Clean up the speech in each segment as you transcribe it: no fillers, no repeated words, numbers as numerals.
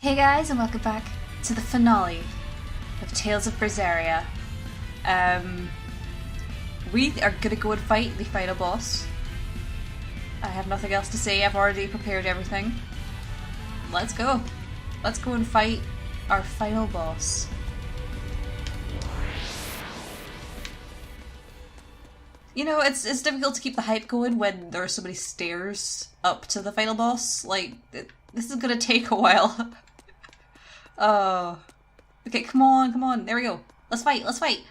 Hey guys, and welcome back to the finale of Tales of Berseria. We are gonna go and fight the final boss. I have nothing else to say, I've already prepared everything. Let's go. Let's go and fight our final boss. You know, it's difficult to keep the hype going when there are so many stairs up to the final boss. Like, this is gonna take a while. Oh. Okay, come on, there we go. Let's fight. Sorry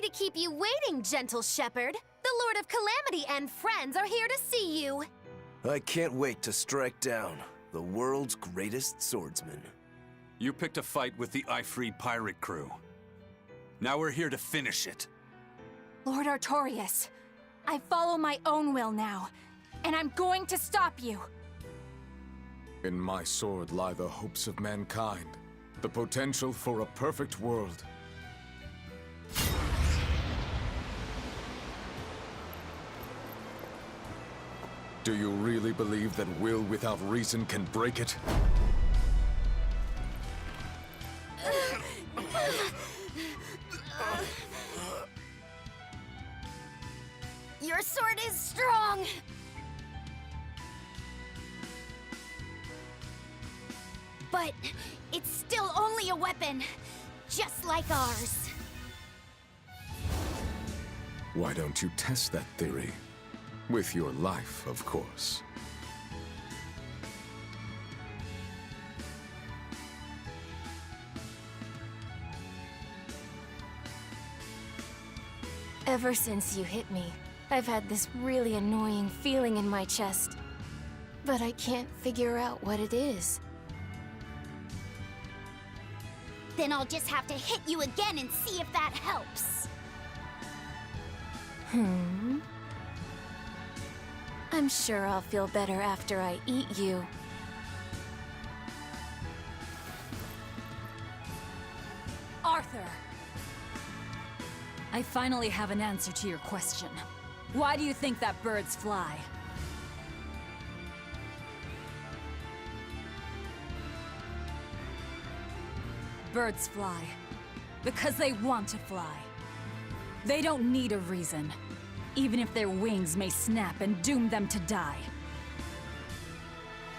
to keep you waiting, gentle shepherd. The Lord of Calamity and friends are here to see you. I can't wait to strike down the world's greatest swordsman. You picked a fight with the Ifrit pirate crew. Now we're here to finish it. Lord Artorias, I follow my own will now, and I'm going to stop you. In my sword lie the hopes of mankind, the potential for a perfect world. Do you really believe that will without reason can break it? Your sword is strong. But it's still only a weapon, just like ours. Why don't you test that theory? With your life, of course. Ever since you hit me, I've had this really annoying feeling in my chest. But I can't figure out what it is. Then I'll just have to hit you again and see if that helps. I'm sure I'll feel better after I eat you. Arthur! I finally have an answer to your question. Why do you think that birds fly? Birds fly because they want to fly. They don't need a reason, even if their wings may snap and doom them to die.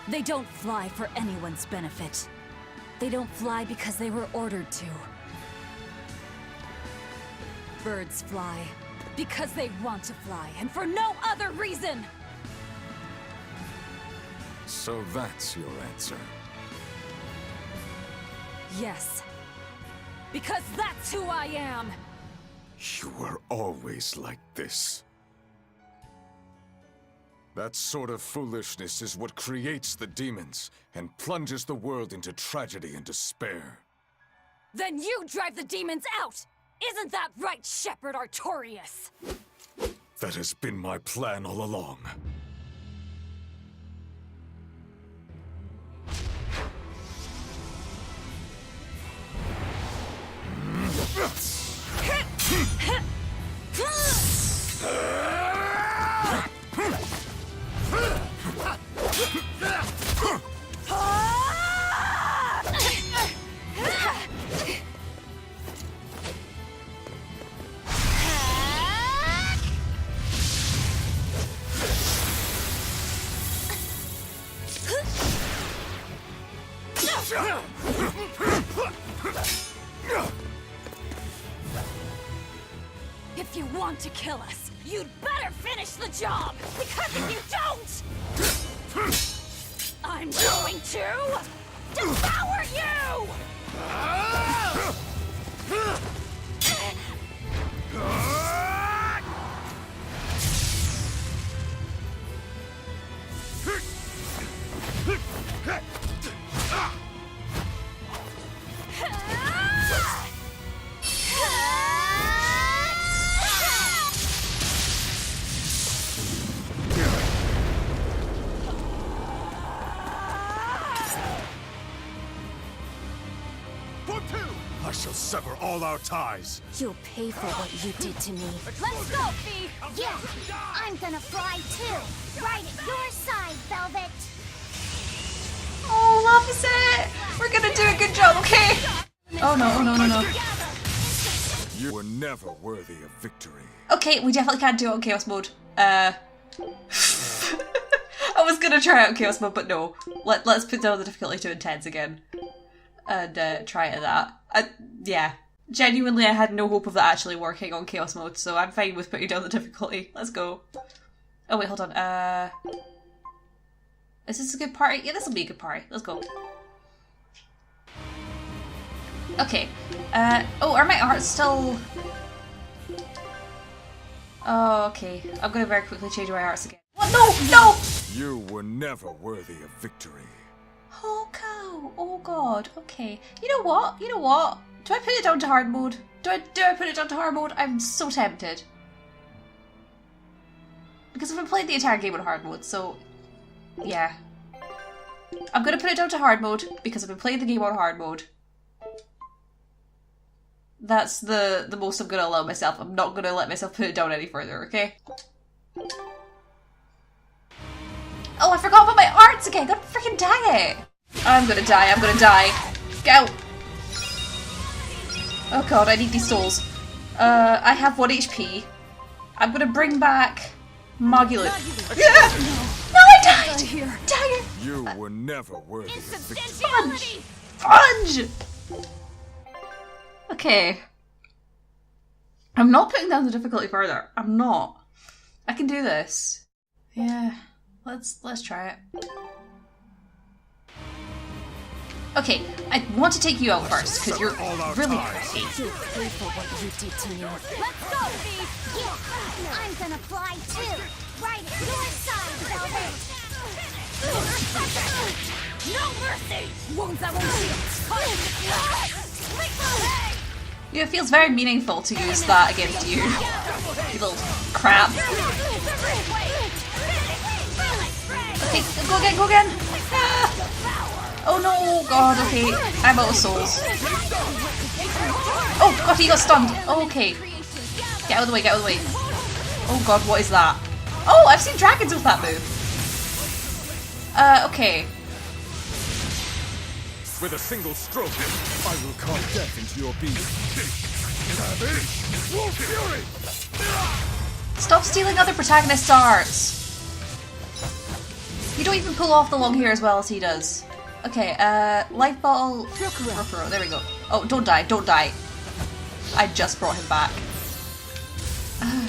They don't fly for anyone's benefit. They don't fly because they were ordered to. Birds fly because they want to fly, and for no other reason! So that's your answer. Yes. Because that's who I am! You were always like this. That sort of foolishness is what creates the demons and plunges the world into tragedy and despair. Then you drive the demons out! Isn't that right, Shepherd Artorias? That has been my plan all along. If you want to kill us, you'd better finish the job! Because if you don't, I'm going to devour you! I shall sever all our ties. You'll pay for what you did to me. Let's go, Fee! Yeah, I'm gonna fly too. Right at your side, Velvet. Oh, Lopposite! We're gonna do a good job, okay? Oh no, oh no, no, no. You were never worthy of victory. Okay, we definitely can't do it on Chaos Mode. I was gonna try out Chaos Mode, but no. Let's put down the difficulty to intense again. And try it at that. Yeah. Genuinely, I had no hope of that actually working on Chaos Mode, so I'm fine with putting down the difficulty. Let's go. Oh wait, hold on. Is this a good party? Yeah, this will be a good party. Let's go. Okay. Oh, are my arts still... Oh, okay. I'm gonna very quickly change my arts again. What? No! No! You were never worthy of victory. Oh, cow. Oh, God. Okay. You know what? You know what? Do I put it down to hard mode? Do I put it down to hard mode? I'm so tempted. Because I've been playing the entire game on hard mode, so... Yeah. I'm gonna put it down to hard mode, because I've been playing the game on hard mode. That's the most I'm gonna allow myself. I'm not gonna let myself put it down any further, okay? Oh, I forgot about my arts again! God freaking dang it! I'm gonna die, I'm gonna die. Go! Oh god, I need these souls. I have 1 HP. I'm gonna bring back Mogulus. Yeah! No, I died! Dang it! You were never worthy of victory. Insubstantiality! Fudge! Okay. I'm not putting down the difficulty further. I'm not. I can do this. Yeah. Let's try it. Okay, I want to take you out first, because you're really pretty. You'll pay for what you did to me. Let's go, Fee! Yeah, I'm gonna fly too. Right at your side, Velvet. No mercy! Wounds that won't heal! Yeah, it feels very meaningful to use that against you. You little crap. Okay, go again, go again! Ah. Oh no, god, okay. I'm out of souls. Oh god, he got stunned. Okay. Get out of the way, get out of the way. Oh god, what is that? Oh, I've seen dragons with that move. Okay. With a single stroke, I will carve death into your being. Wolf Fury! Stop stealing other protagonists' arts. You don't even pull off the long hair as well as he does. Okay, life bottle. Rokuro, there we go. Oh, don't die, don't die. I just brought him back.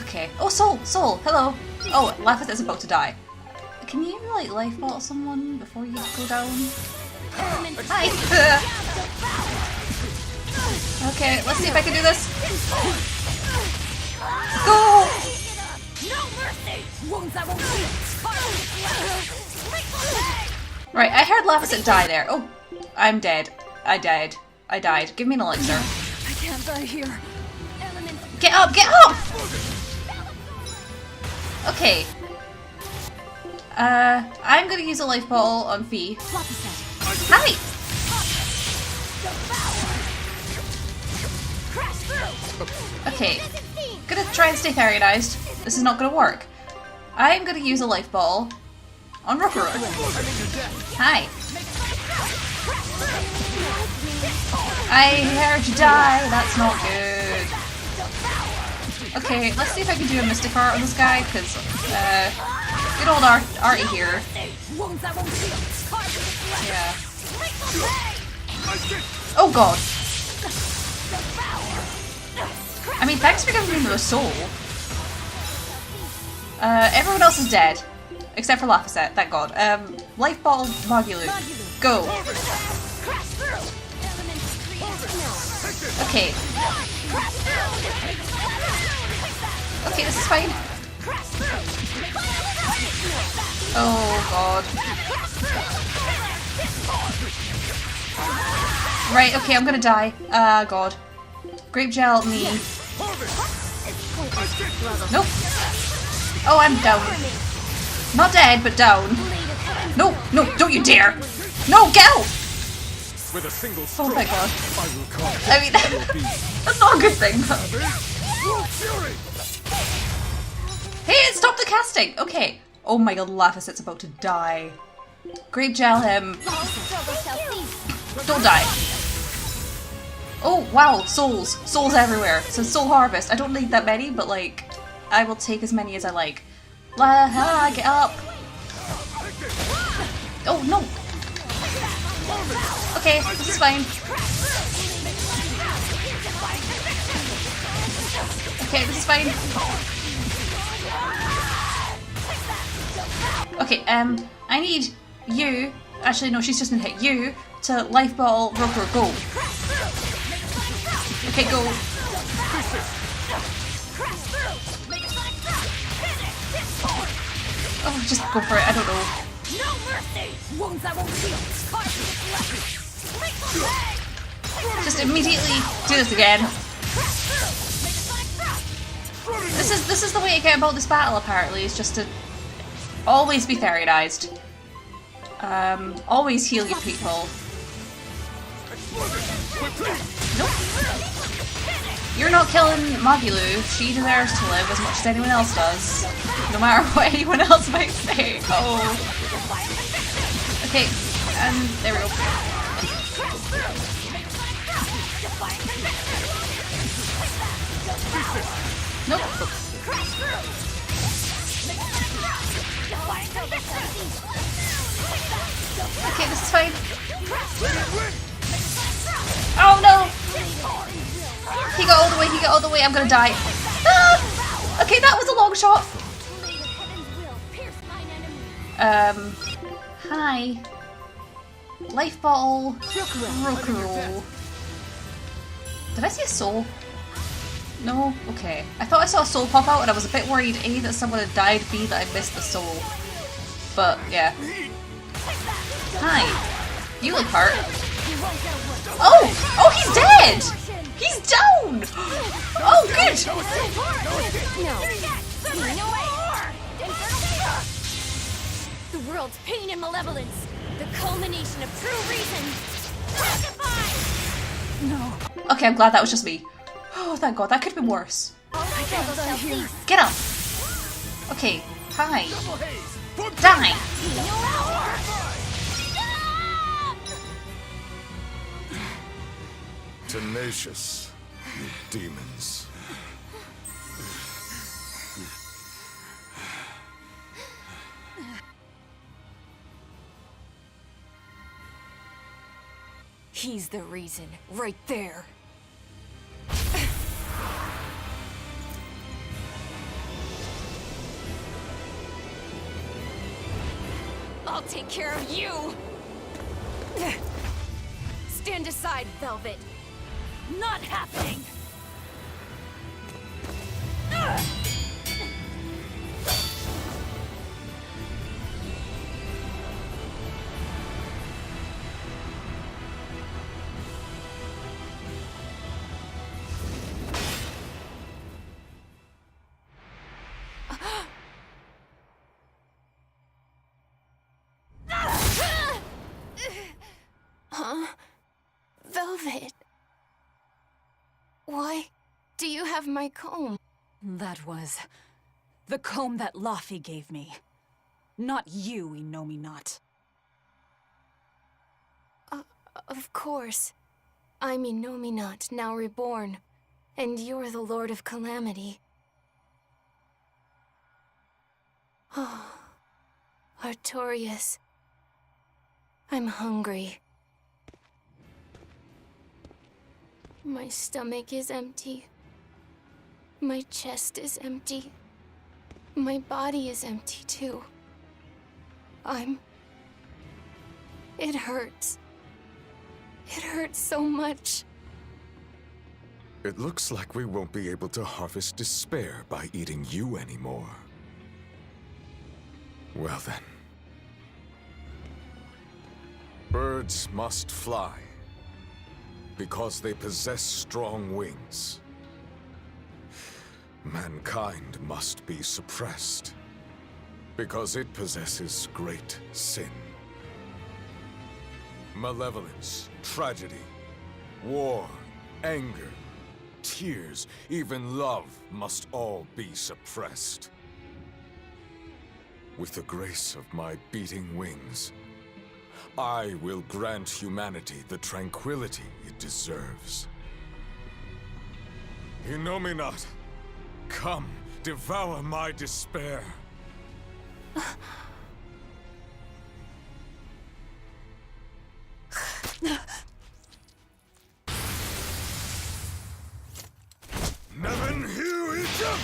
Okay. Oh, Soul, hello. Oh, Laphith is about to die. Can you, like, life bottle someone before you go down? Hi! Okay, let's see if I can do this. Go! No mercy! Wounds that won't heal! Right, I heard Laphith die there. Oh, I'm dead. I died. Give me an elixir. I can't die here. Get up! Get up! Okay. I'm gonna use a life bottle on Fee. Hi! Okay. Gonna try and stay paralyzed. This is not gonna work. I'm gonna use a life bottle on Rokuro. Hi. I heard you die. That's not good. Okay, let's see if I can do a Mystic Art on this guy, because, good old Artie here. Yeah. Oh god. I mean, thanks for giving me the soul. Everyone else is dead. Except for Laphith, thank god. Life Bottle Mogulu. Go. Okay. Okay, this is fine. Oh god. Right, okay, I'm gonna die. God. Grape gel, me. Nope. Oh, I'm down. Not dead, but down. No, don't you dare! No, get out! With a single Oh stroke, my god. I will come. I mean, that's not a good thing, but... Wolf Fury! Hey, it stopped the casting! Okay. Oh my god, Laphicet's about to die. Grape gel him. Don't die. Oh, wow, souls. Souls everywhere. So soul harvest. I don't need that many, but like, I will take as many as I like. Get up. Oh, no. Okay, this is fine. Okay, this is fine. Okay, I need you, actually no, she's just gonna hit you, to life bottle Roker, go. Okay, go. Oh, just go for it, I don't know. No mercy! Wounds I won't heal. Just immediately do this again. This is the way to get about this battle apparently, is just to always be fairyized. Always heal your people. Nope. You're not killing Magilu. She deserves to live as much as anyone else does. No matter what anyone else might say. Oh. Okay, and there we go. Nope. Okay, this is fine. Oh no! He got all the way, I'm gonna die. Ah! Okay, that was a long shot. Hi. Life bottle. Roku. Did I see a soul? No? Okay. I thought I saw a soul pop out and I was a bit worried A, that someone had died, B, that I missed the soul. But, yeah. Hi. You look hurt. Oh! Oh, he's dead! He's down! Oh, good! The world's pain and malevolence. The culmination of true reason. No. Okay, I'm glad that was just me. Oh, thank god, that could have been worse. Get up! Okay, hi. Die! Tenacious, you demons. He's the reason, right there. I'll take care of you! Stand aside, Velvet. Not happening! Huh? Velvet. Why do you have my comb? That was the comb that Laffy gave me. Not you, Inomine. Of course. I'm Inomine, now reborn. And you're the Lord of Calamity. Oh, Artorias. I'm hungry. My stomach is empty. My chest is empty. My body is empty too. It hurts. It hurts so much. It looks like we won't be able to harvest despair by eating you anymore. Well then. Birds must fly, because they possess strong wings. Mankind must be suppressed, because it possesses great sin. Malevolence, tragedy, war, anger, tears, even love must all be suppressed. With the grace of my beating wings, I will grant humanity the tranquility it deserves. You know me not. Come, devour my despair. Neven Hugh Egypt!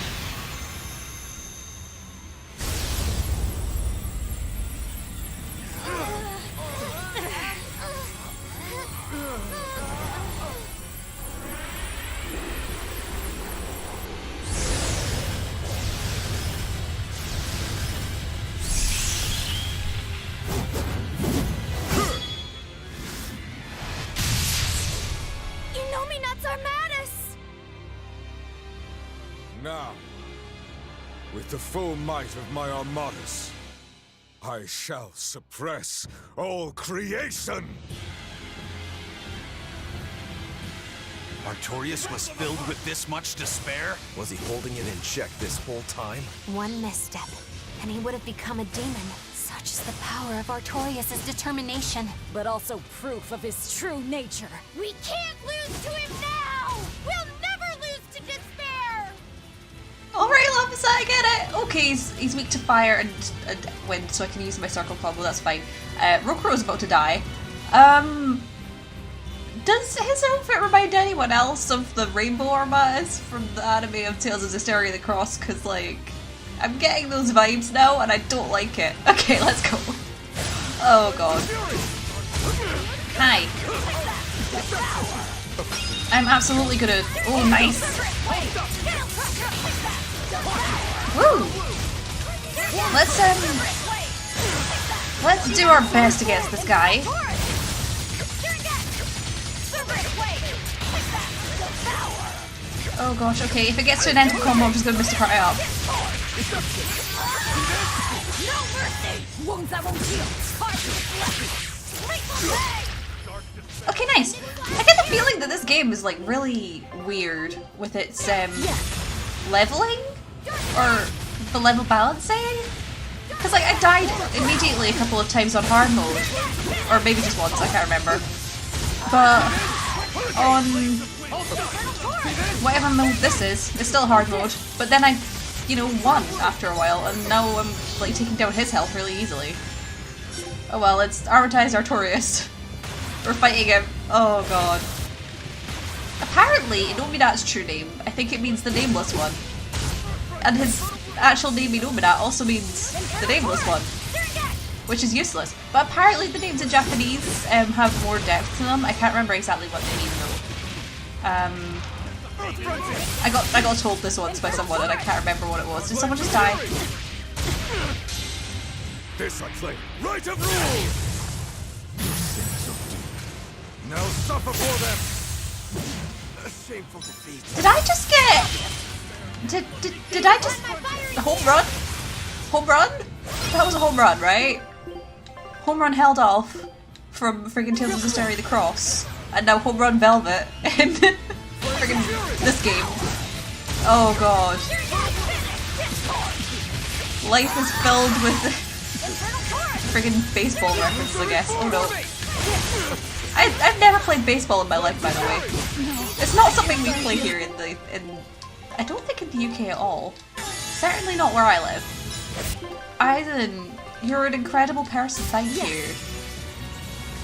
Now, with the full might of my armadas, I shall suppress all creation! Artorias was filled with this much despair? Was he holding it in check this whole time? One misstep, and he would have become a demon. Such is the power of Artorias' determination. But also proof of his true nature. We can't lose to him now! We'll never lose to despair! Alright, Lapis, I get it! Okay, he's weak to fire and wind, so I can use my circle combo, that's fine. Rokuro's about to die. Does his outfit remind anyone else of the Rainbow Armadas from the anime of Tales of Berseria the Cross? Because, like, I'm getting those vibes now and I don't like it. Okay, let's go. Oh god. Hi. I'm absolutely gonna... Oh, nice. Woo! Let's do our best against this guy. Oh gosh, okay, if it gets to an end combo, I'm just gonna Mr. Cry up. Okay, nice. I get the feeling that this game is like really weird with its leveling or the level balancing. Because like I died immediately a couple of times on hard mode, or maybe just once, I can't remember. But on whatever mode this is, it's still hard mode. But then I, you know, won after a while, and now I'm like taking down his health really easily. Oh well, it's Armatized Artorias. We're fighting him. Oh god. Apparently, Innominat's true name, I think it means the nameless one. And his actual name Innominat also means the nameless one. Which is useless. But apparently the names in Japanese have more depth to them. I can't remember exactly what they mean though. I got told this once by someone and I can't remember what it was. Did someone just die? This I claim, right of rule! Now suffer for them! A shameful defeat. Did I just get... Did I just... Home run? Home run? That was a home run, right? Home run held off from friggin' Tales of Berseria the Cross. And now home run Velvet in friggin' this game. Oh god. Life is filled with friggin' baseball references, I guess. Oh no. I've never played baseball in my life, by the way. It's not something we play here in I don't think in the UK at all. Certainly not where I live. Aizen, you're an incredible person, thank you.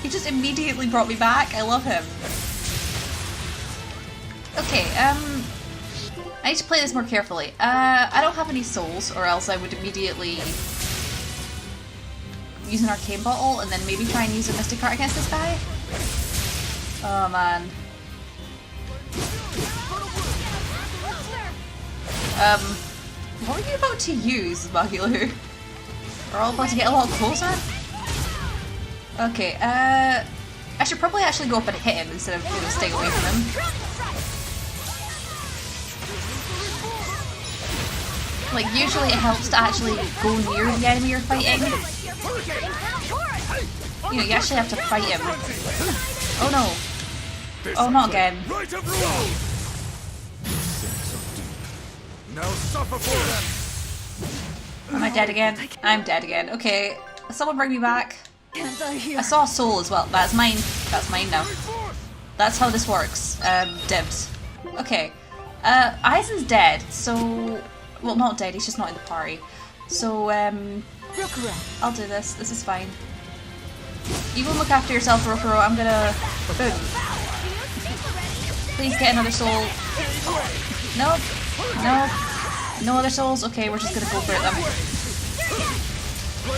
He just immediately brought me back, I love him. Okay, I need to play this more carefully. I don't have any souls, or else I would immediately use an arcane bottle and then maybe try and use a mystic heart against this guy. Oh man. What are you about to use, Magilu? We're all about to get a lot closer? Okay, I should probably actually go up and hit him instead of, you know, staying away from him. Like, usually it helps to actually go near the enemy you're fighting. you know, you actually have to fight him. Oh no. Oh, not again. Right of rule! Now suffer for them! Am I dead again? I'm dead again. Okay, someone bring me back. I saw a soul as well. That's mine. That's mine now. That's how this works. Dibs. Okay. Aizen's dead, so... Well, not dead, he's just not in the party. So, I'll do this. This is fine. You go look after yourself, Rokuro. I'm gonna... Boom. Please get another soul. Nope. Nope. No other souls? Okay, we're just gonna go for it then.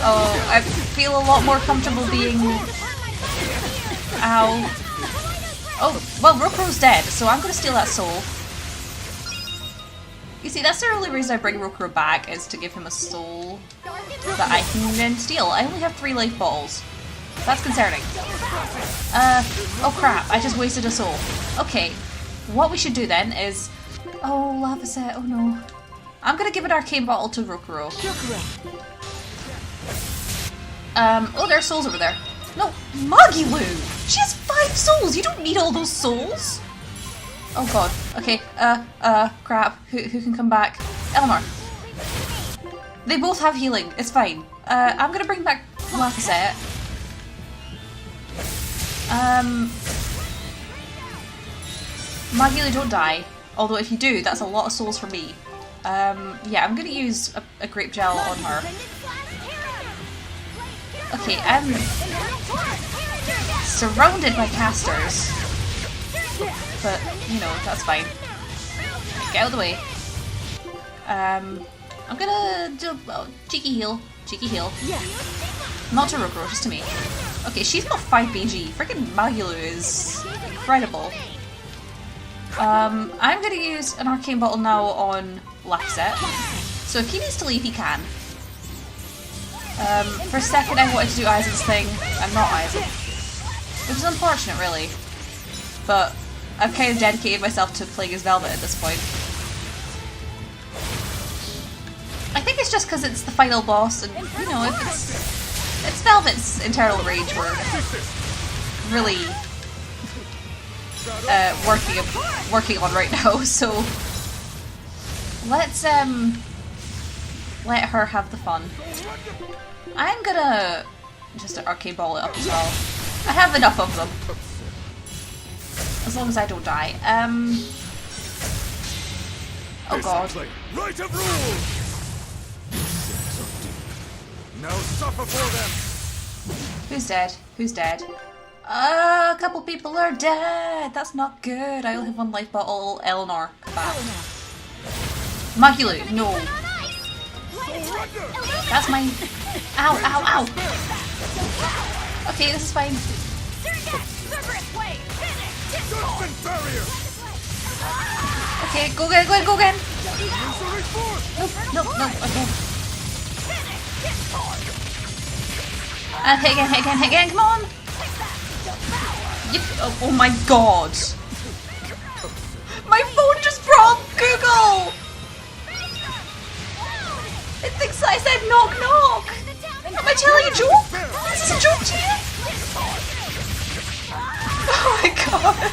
Oh, I feel a lot more comfortable being... Ow. Oh, well, Rokuro's dead, so I'm gonna steal that soul. You see, that's the only reason I bring Rokuro back, is to give him a soul that I can then steal. I only have 3 life balls. That's concerning. Oh crap, I just wasted a soul. Okay, what we should do then is... Oh, lava set, oh no. I'm gonna give an arcane bottle to Rokuro. Oh, there are souls over there. No, Magilu! She has 5 souls! You don't need all those souls! Oh god. Okay, crap. Who can come back? Elmar. They both have healing. It's fine. I'm gonna bring back Lafayette. Magilu, don't die. Although if you do, that's a lot of souls for me. Yeah, I'm gonna use a grape gel on her. Okay, I'm surrounded by casters. But, you know, that's fine. Get out of the way. I'm gonna do a cheeky heal. Cheeky heal. Not to Rokuro, just to me. Okay, she's not 5 BG. Freaking Magilu is incredible. I'm gonna use an arcane bottle now on Lafayette. So if he needs to leave, he can. For a second I wanted to do Aizen's thing. I'm not Aizen. Which is unfortunate, really. But I've kind of dedicated myself to playing as Velvet at this point. I think it's just because it's the final boss, and you know, if it's Velvet's internal rage we're really working on right now. So let's let her have the fun. I'm gonna just arcane ball it up as well. I have enough of them. As long as I don't die. Oh god. Right of rule! Now suffer for them! Who's dead? Who's dead? A couple people are dead! That's not good. I only have 1 life bottle. Eleanor, come back. Magilu, no. That's mine. Ow, ow, ow! Okay, this is fine. Okay, go again, go again, go again! Nope, nope, nope, okay. Hit again, hit again, come on! Yep. Oh my god! My phone just brought up Google! It thinks I said knock knock! Am I telling a joke? Is this a joke to you? Oh my god!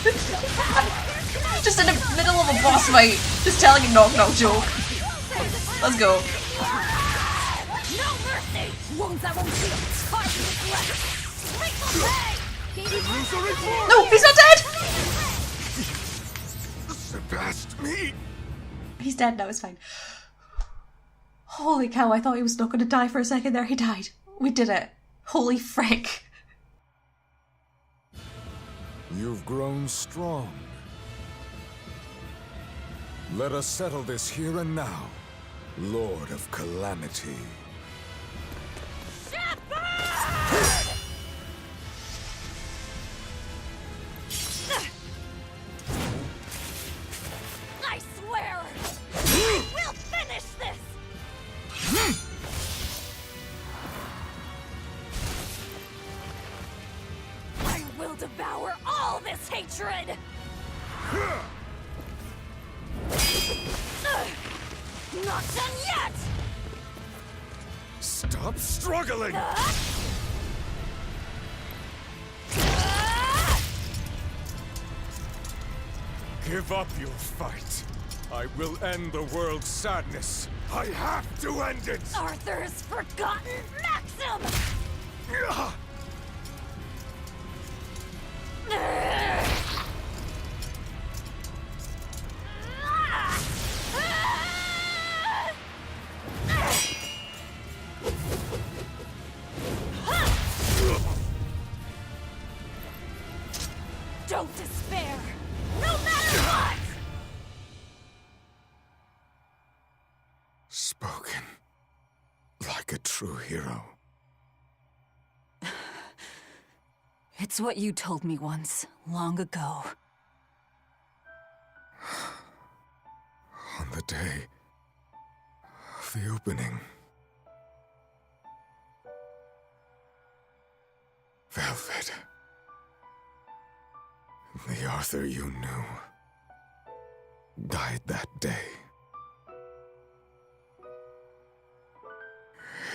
Just in the middle of a boss fight, just telling a knock knock joke. Let's go. No, he's not dead! Me. He's dead now, it's fine. Holy cow, I thought he was not going to die for a second there. He died. We did it. Holy frick. You've grown strong. Let us settle this here and now, Lord of Calamity. I swear! We'll finish this! I will devour all this hatred! Not done yet! Stop struggling! Give up your fight. I will end the world's sadness. I have to end it! Arthur's forgotten Maxim! Don't despair, no matter what! Spoken like a true hero. It's what you told me once, long ago. On the day of the opening. Velvet. The Arthur you knew died that day.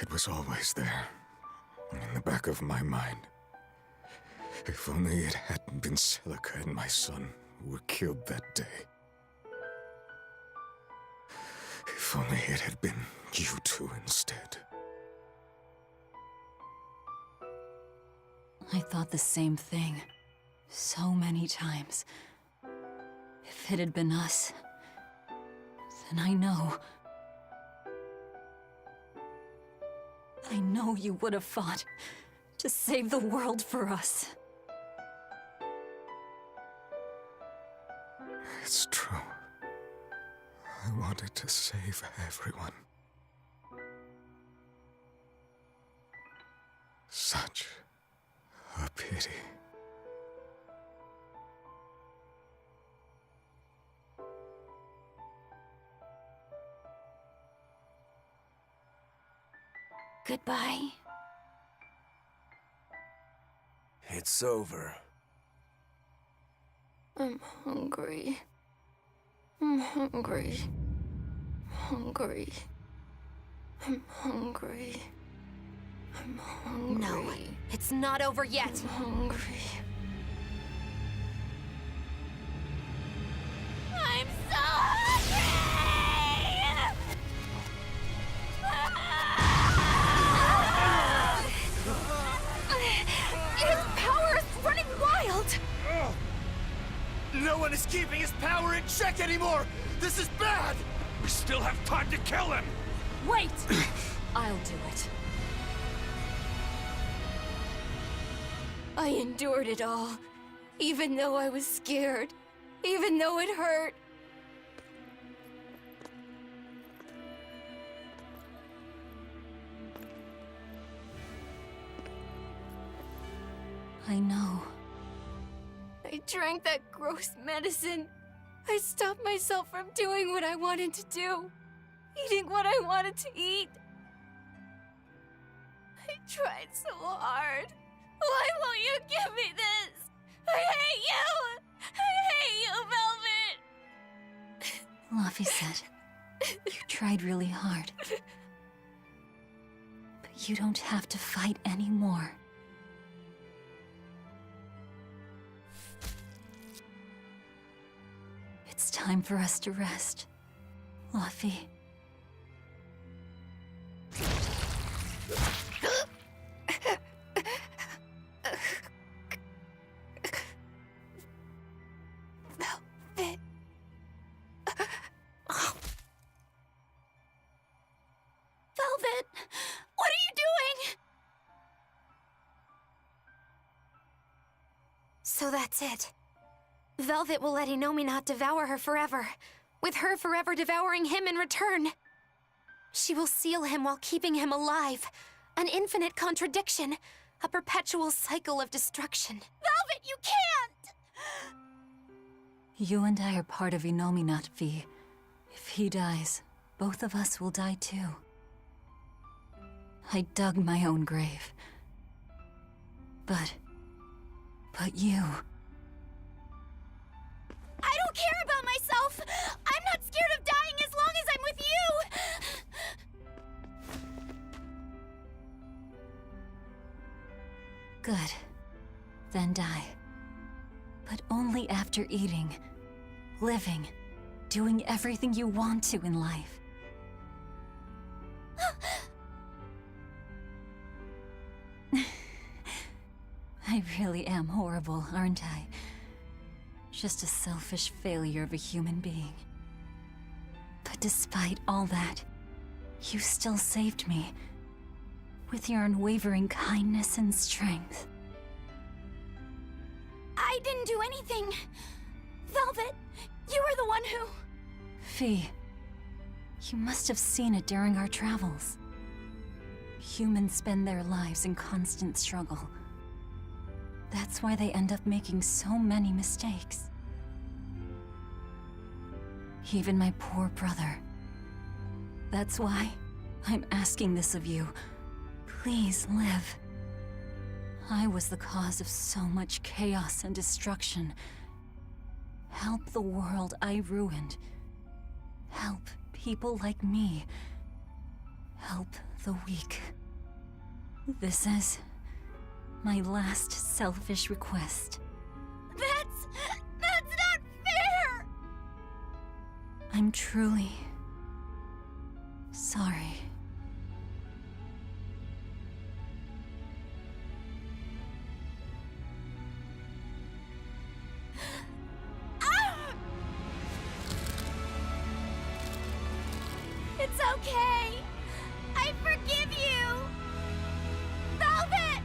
It was always there, in the back of my mind. If only it hadn't been Celica and my son who were killed that day. If only it had been you two instead. I thought the same thing. So many times. If it had been us, then I know you would have fought to save the world for us. It's true. I wanted to save everyone. Such a pity. Goodbye. It's over. I'm hungry. I'm hungry. Hungry. I'm hungry. I'm hungry. No, it's not over yet. I'm hungry. I'm so hungry! His power is running wild! No one is keeping his power in check anymore! This is bad! We still have time to kill him! Wait! I'll do it. I endured it all, even though I was scared, even though it hurt. I know. I drank that gross medicine. I stopped myself from doing what I wanted to do, eating what I wanted to eat. I tried so hard. Why won't you give me this? I hate you! I hate you, Velvet! Laffy said, you tried really hard. But you don't have to fight anymore. It's time for us to rest, Laffy. Velvet. Velvet! What are you doing? So that's it. Velvet will let Innominat devour her forever, with her forever devouring him in return. She will seal him while keeping him alive. An infinite contradiction. A perpetual cycle of destruction. Velvet, you can't! You and I are part of Innominat, V. If he dies, both of us will die too. I dug my own grave. But you... I don't care about myself! I'm not scared of dying as long as I'm with you! Good. Then die. But only after eating, living, doing everything you want to in life. I really am horrible, aren't I? Just a selfish failure of a human being. But despite all that, you still saved me. With your unwavering kindness and strength. I didn't do anything. Velvet, you were the one who... Fee, you must have seen it during our travels. Humans spend their lives in constant struggle. That's why they end up making so many mistakes. Even my poor brother. That's why I'm asking this of you. Please live. I was the cause of so much chaos and destruction. Help the world I ruined. Help people like me. Help the weak. This is my last selfish request. That's not fair! I'm truly sorry. It's okay. I forgive you. Velvet,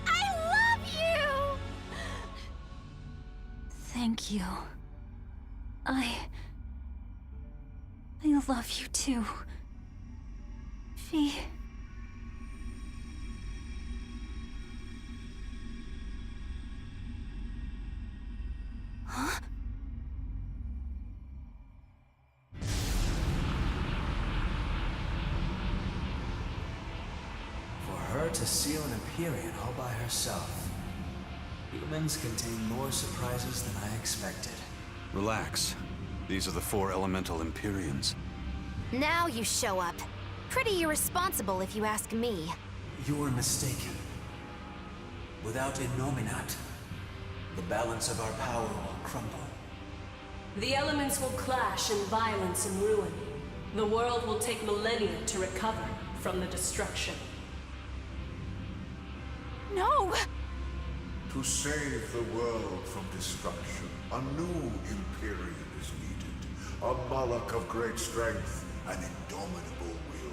I love you. Thank you. I love you too. Fee. Huh? Her to seal an Empyrean all by herself. Humans contain more surprises than I expected. Relax. These are the 4 elemental Empyreans. Now you show up. Pretty irresponsible if you ask me. You were mistaken. Without Innominat, the balance of our power will crumble. The elements will clash in violence and ruin. The world will take millennia to recover from the destruction. No! To save the world from destruction, a new Empyrean is needed. A Malak of great strength and indomitable will.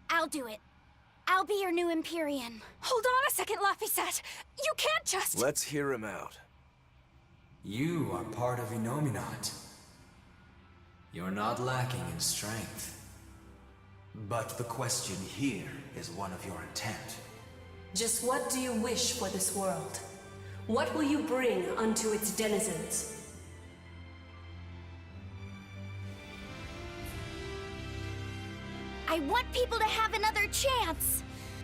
I'll do it. I'll be your new Empyrean. Hold on a second, Laphicet. You can't just... Let's hear him out. You are part of Innominat. You're not lacking in strength. But the question here is one of your intent. Just what do you wish for this world? What will you bring unto its denizens? I want people to have another chance.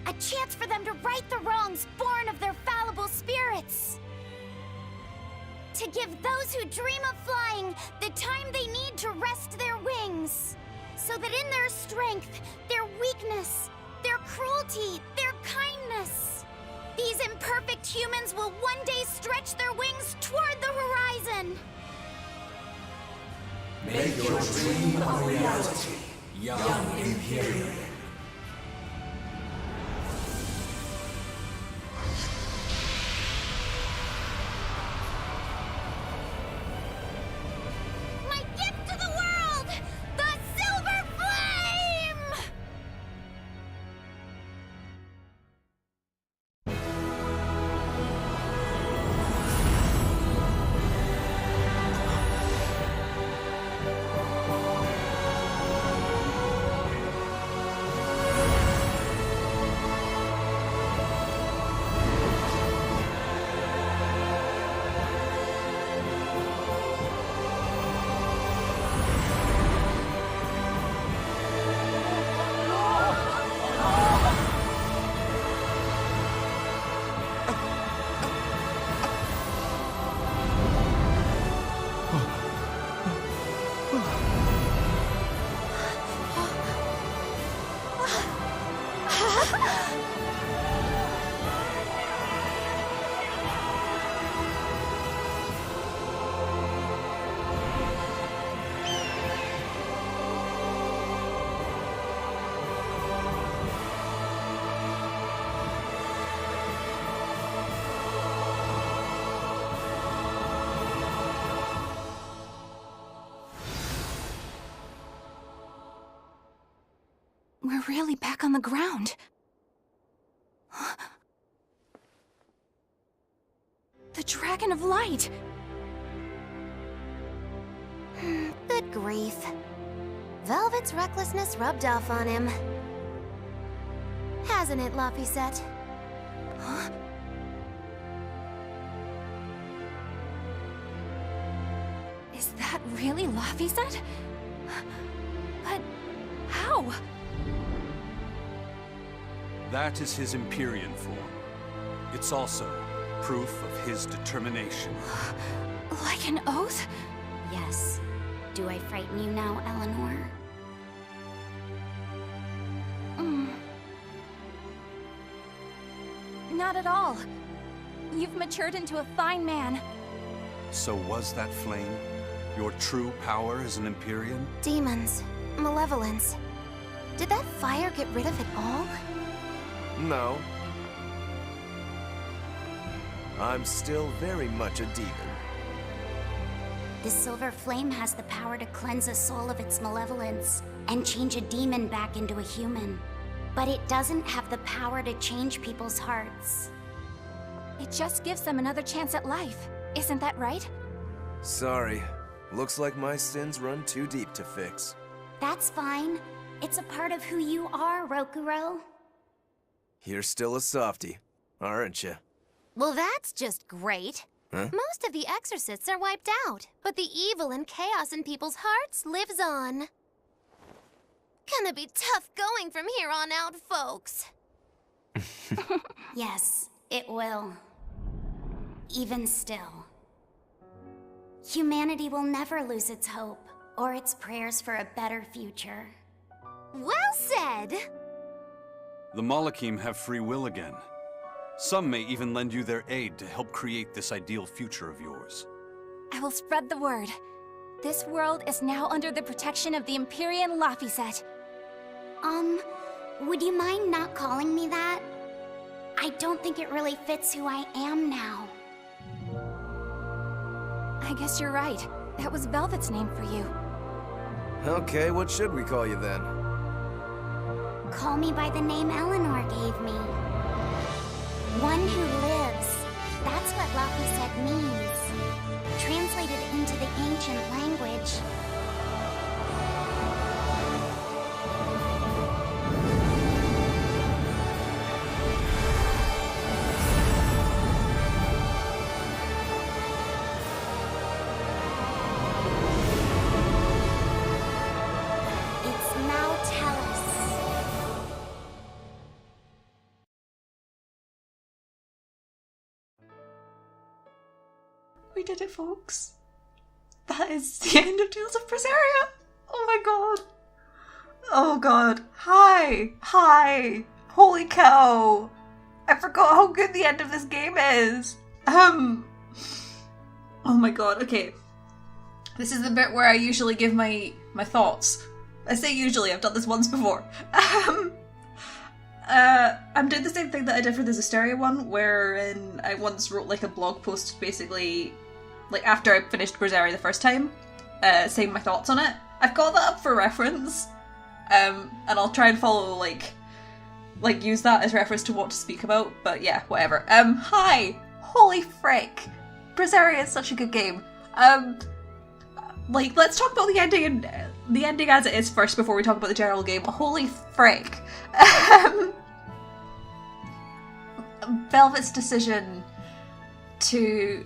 A chance for them to right the wrongs born of their fallible spirits. To give those who dream of flying the time they need to rest their wings. So that in their strength, their weakness, their cruelty, their kindness, these imperfect humans will one day stretch their wings toward the horizon. Make your dream a reality, young Empyrean. My gift to the world! The Silver Flame! We're really back on the ground. The Dragon of Light! Good grief. Velvet's recklessness rubbed off on him. Hasn't it, Laphicet? Huh? Is that really Laphicet? But how? That is his Empyrean form. It's also proof of his determination. Like an oath? Yes. Do I frighten you now, Eleanor? Not at all. You've matured into a fine man. So was that flame your true power as an Empyrean? Demons. Malevolence. Did that fire get rid of it all? No. I'm still very much a demon. This silver flame has the power to cleanse a soul of its malevolence and change a demon back into a human. But it doesn't have the power to change people's hearts. It just gives them another chance at life. Isn't that right? Sorry. Looks like my sins run too deep to fix. That's fine. It's a part of who you are, Rokuro. You're still a softie, aren't you? Well, that's just great. Huh? Most of the exorcists are wiped out, but the evil and chaos in people's hearts lives on. Gonna be tough going from here on out, folks. Yes, it will. Even still. Humanity will never lose its hope, or its prayers for a better future. Well said! The WALKEN have free will again. Some may even lend you their aid to help create this ideal future of yours. I will spread the word. This world is now under the protection of the Empyrean Laphicet. Would you mind not calling me that? I don't think it really fits who I am now. I guess you're right. That was Velvet's name for you. Okay, what should we call you then? Call me by the name Eleanor gave me. One who lives. That's what Laphicet means. Translated into the ancient language. It's now Tellus. We did it, folks. That is the end of Tales of Berseria. Oh my god. Oh god. Hi. Hi. Holy cow. I forgot how good the end of this game is. Oh my god. Okay. This is the bit where I usually give my thoughts. I say usually, I've done this once before. I'm doing the same thing that I did for the Zesteria one, wherein I once wrote like a blog post basically, like after I finished Berseria the first time, saying my thoughts on it. I've got that up for reference, and I'll try and follow like use that as reference to what to speak about, but yeah, whatever. Hi! Holy frick! Berseria is such a good game. Like, let's talk about the ending and the ending as it is first before we talk about the general game. Holy frick. Velvet's decision to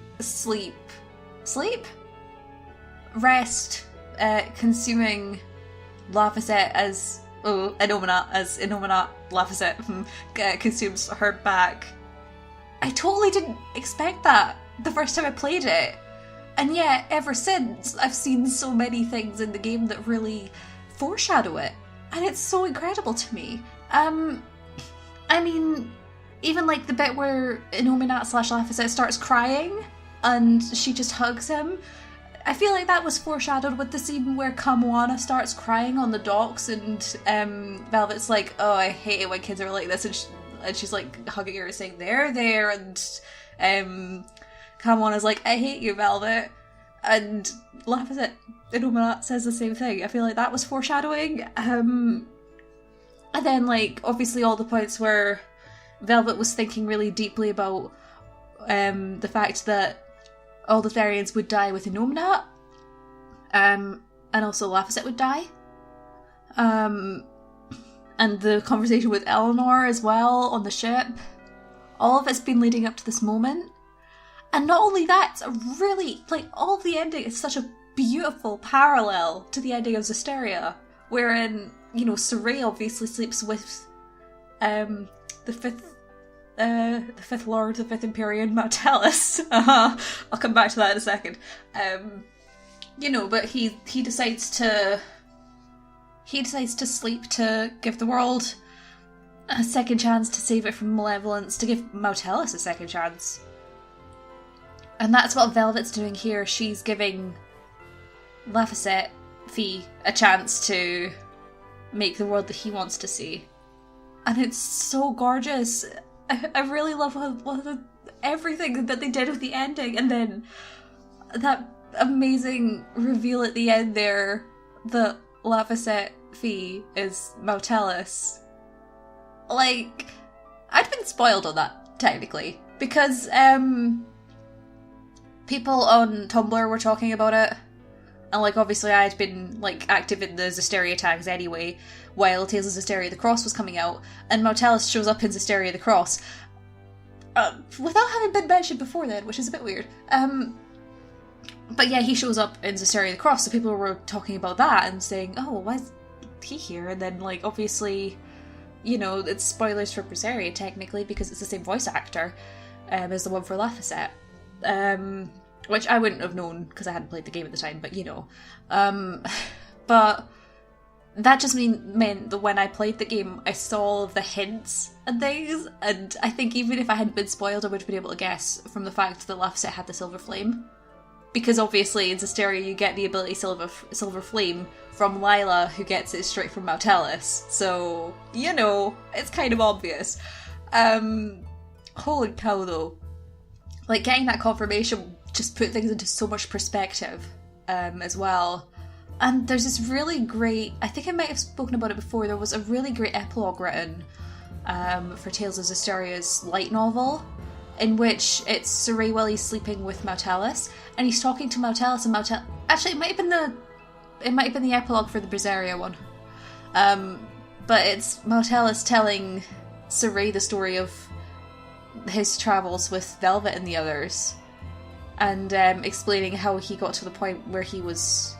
rest, consuming Laphicet as Innominat Laphicet consumes her back. I totally didn't expect that the first time I played it. And yet, ever since, I've seen so many things in the game that really foreshadow it. And it's so incredible to me. I mean, even like the bit where Innominat / Laphicet starts crying and she just hugs him. I feel like that was foreshadowed with the scene where Kamoana starts crying on the docks and Velvet's like, oh, I hate it when kids are like this, and she's like hugging her saying, there, and Kamoana's like, I hate you, Velvet, and Laphicet, Innominat says the same thing. I feel like that was foreshadowing. And then, like, obviously all the points where Velvet was thinking really deeply about the fact that all the Therians would die with Innominat, and also Laphicet would die. And the conversation with Eleanor as well on the ship. All of it's been leading up to this moment. And not only that, it's a really, like, all of the ending is such a beautiful parallel to the ending of Zestiria, wherein, you know, Sorey obviously sleeps with the fifth Lord, the fifth Empyrean, Martellus. I'll come back to that in a second. You know, but he decides to sleep to give the world a second chance to save it from malevolence, to give Martellus a second chance. And that's what Velvet's doing here. She's giving Laphicet Fee a chance to make the world that he wants to see. And it's so gorgeous. I really love everything that they did with the ending. And then that amazing reveal at the end there that Laphicet Fee is Martellus. Like, I'd been spoiled on that, technically. Because, people on Tumblr were talking about it, and like obviously I had been like active in the Zestiria tags anyway, while Tales of Zestiria the Cross was coming out, and Martellus shows up in Zestiria the Cross, without having been mentioned before then, which is a bit weird. But yeah, he shows up in Zestiria the Cross, so people were talking about that and saying, oh, why is he here? And then like obviously, you know, it's spoilers for Berseria technically, because it's the same voice actor as the one for Laphicet. Which I wouldn't have known because I hadn't played the game at the time, but you know. But that just meant that when I played the game, I saw all of the hints and things, and I think even if I hadn't been spoiled, I would have been able to guess from the fact that Laphicet had the Silver Flame. Because obviously in Zestiria you get the ability Silver Flame from Lila, who gets it straight from Martellus. So, you know, it's kind of obvious. Holy cow though. Like, getting that confirmation just put things into so much perspective, as well. And there's this really great, I think I might have spoken about it before, there was a really great epilogue written for Tales of Zestiria's light novel, in which it's Sorey while he's sleeping with Martellus, and he's talking to Martellus, and actually it might have been the epilogue for the Berseria one. But it's Martellus telling Sorey the story of his travels with Velvet and the others, and explaining how he got to the point where he was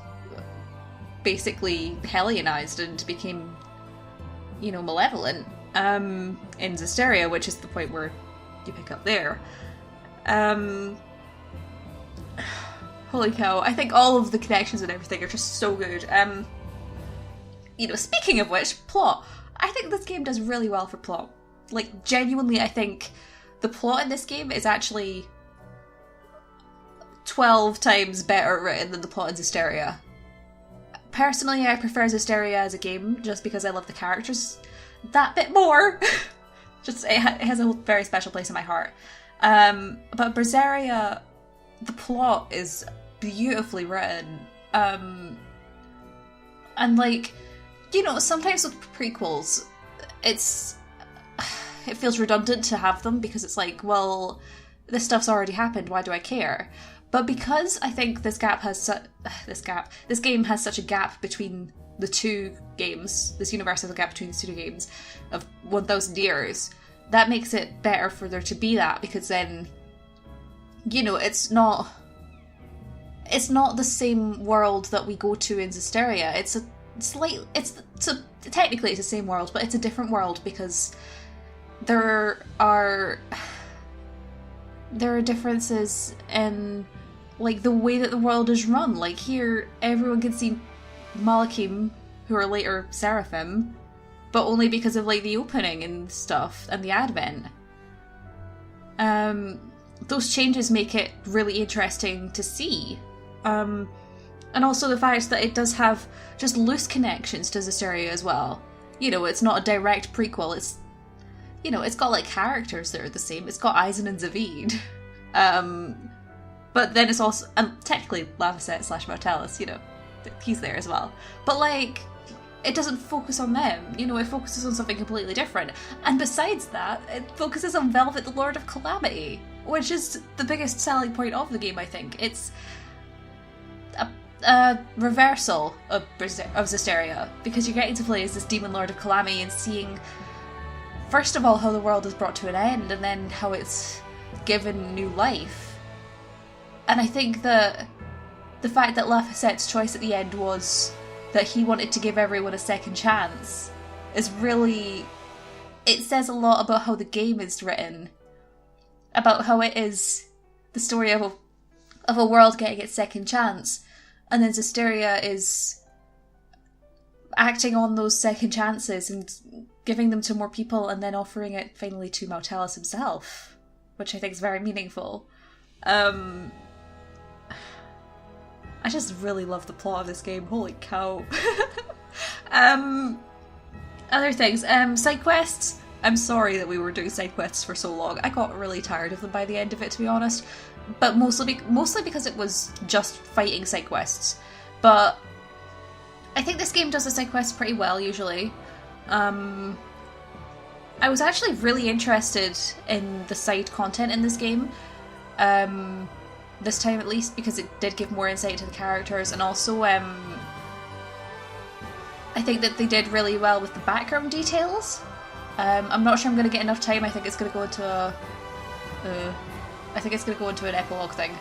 basically Helionized and became, you know, malevolent in Zestiria, which is the point where you pick up there. Holy cow, I think all of the connections and everything are just so good. You know, speaking of which, plot. I think this game does really well for plot. Like, genuinely, I think the plot in this game is actually 12 times better written than the plot in Zestiria. Personally, I prefer Zestiria as a game, just because I love the characters that bit more. Just, it has a very special place in my heart. But Berseria, the plot is beautifully written. And like, you know, sometimes with prequels, it feels redundant to have them, because it's like, well, this stuff's already happened, why do I care? But because I think this game has such a gap between the two games, this universe has a gap between the two games of 1,000 years, that makes it better for there to be that, because then, you know, it's not the same world that we go to in Zestiria. Technically it's the same world, but it's a different world, because there are differences in, like, the way that the world is run. Like, here, everyone can see WALKEN, who are later Seraphim, but only because of, like, the opening and stuff, and the advent. Those changes make it really interesting to see. And also the fact that it does have just loose connections to Zestiria as well. You know, it's not a direct prequel, it's, you know, it's got, like, characters that are the same. It's got Eisen and Zavid. But then it's also, and technically Laphicet / Martellus, you know, he's there as well. But, like, it doesn't focus on them. You know, it focuses on something completely different. And besides that, it focuses on Velvet, the Lord of Calamity, which is the biggest selling point of the game, I think. It's a reversal of Zestiria, because you're getting to play as this demon Lord of Calamity and seeing, first of all, how the world is brought to an end, and then how it's given new life. And I think that the fact that Laphicette's choice at the end was that he wanted to give everyone a second chance is really... it says a lot about how the game is written. About how it is the story of a world getting its second chance. And then Zestiria is acting on those second chances and giving them to more people and then offering it finally to Maltalis himself, which I think is very meaningful. I just really love the plot of this game, holy cow. Other things, side quests. I'm sorry that we were doing side quests for so long. I got really tired of them by the end of it, to be honest. But mostly because it was just fighting side quests. But I think this game does the side quests pretty well, usually. I was actually really interested in the side content in this game. This time at least, because it did give more insight into the characters, and also I think that they did really well with the background details. I'm not sure I'm going to get enough time. I think it's going to go into an epilogue thing.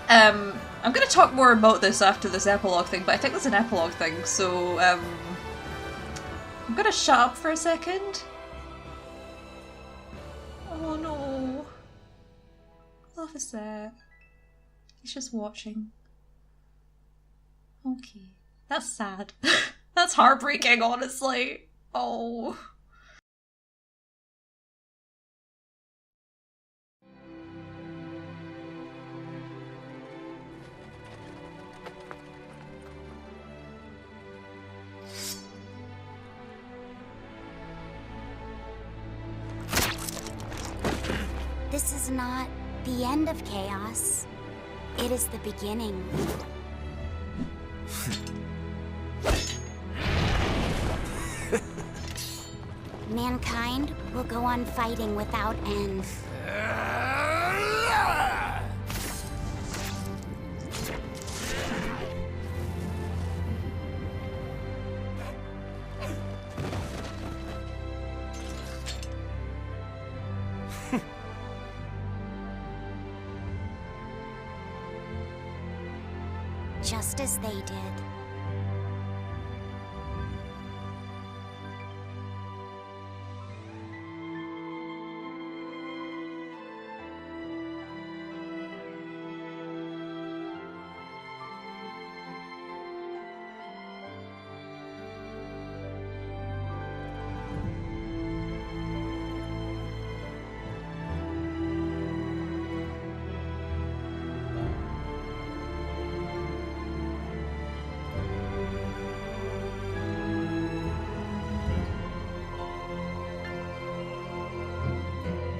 I'm going to talk more about this after this epilogue thing, but I think there's an epilogue thing, so I'm going to shut up for a second. Oh no. Officer. He's just watching. Okay. That's sad. That's heartbreaking, honestly. Oh. This is not the end of chaos. It is the beginning. Mankind will go on fighting without end. Just as they did.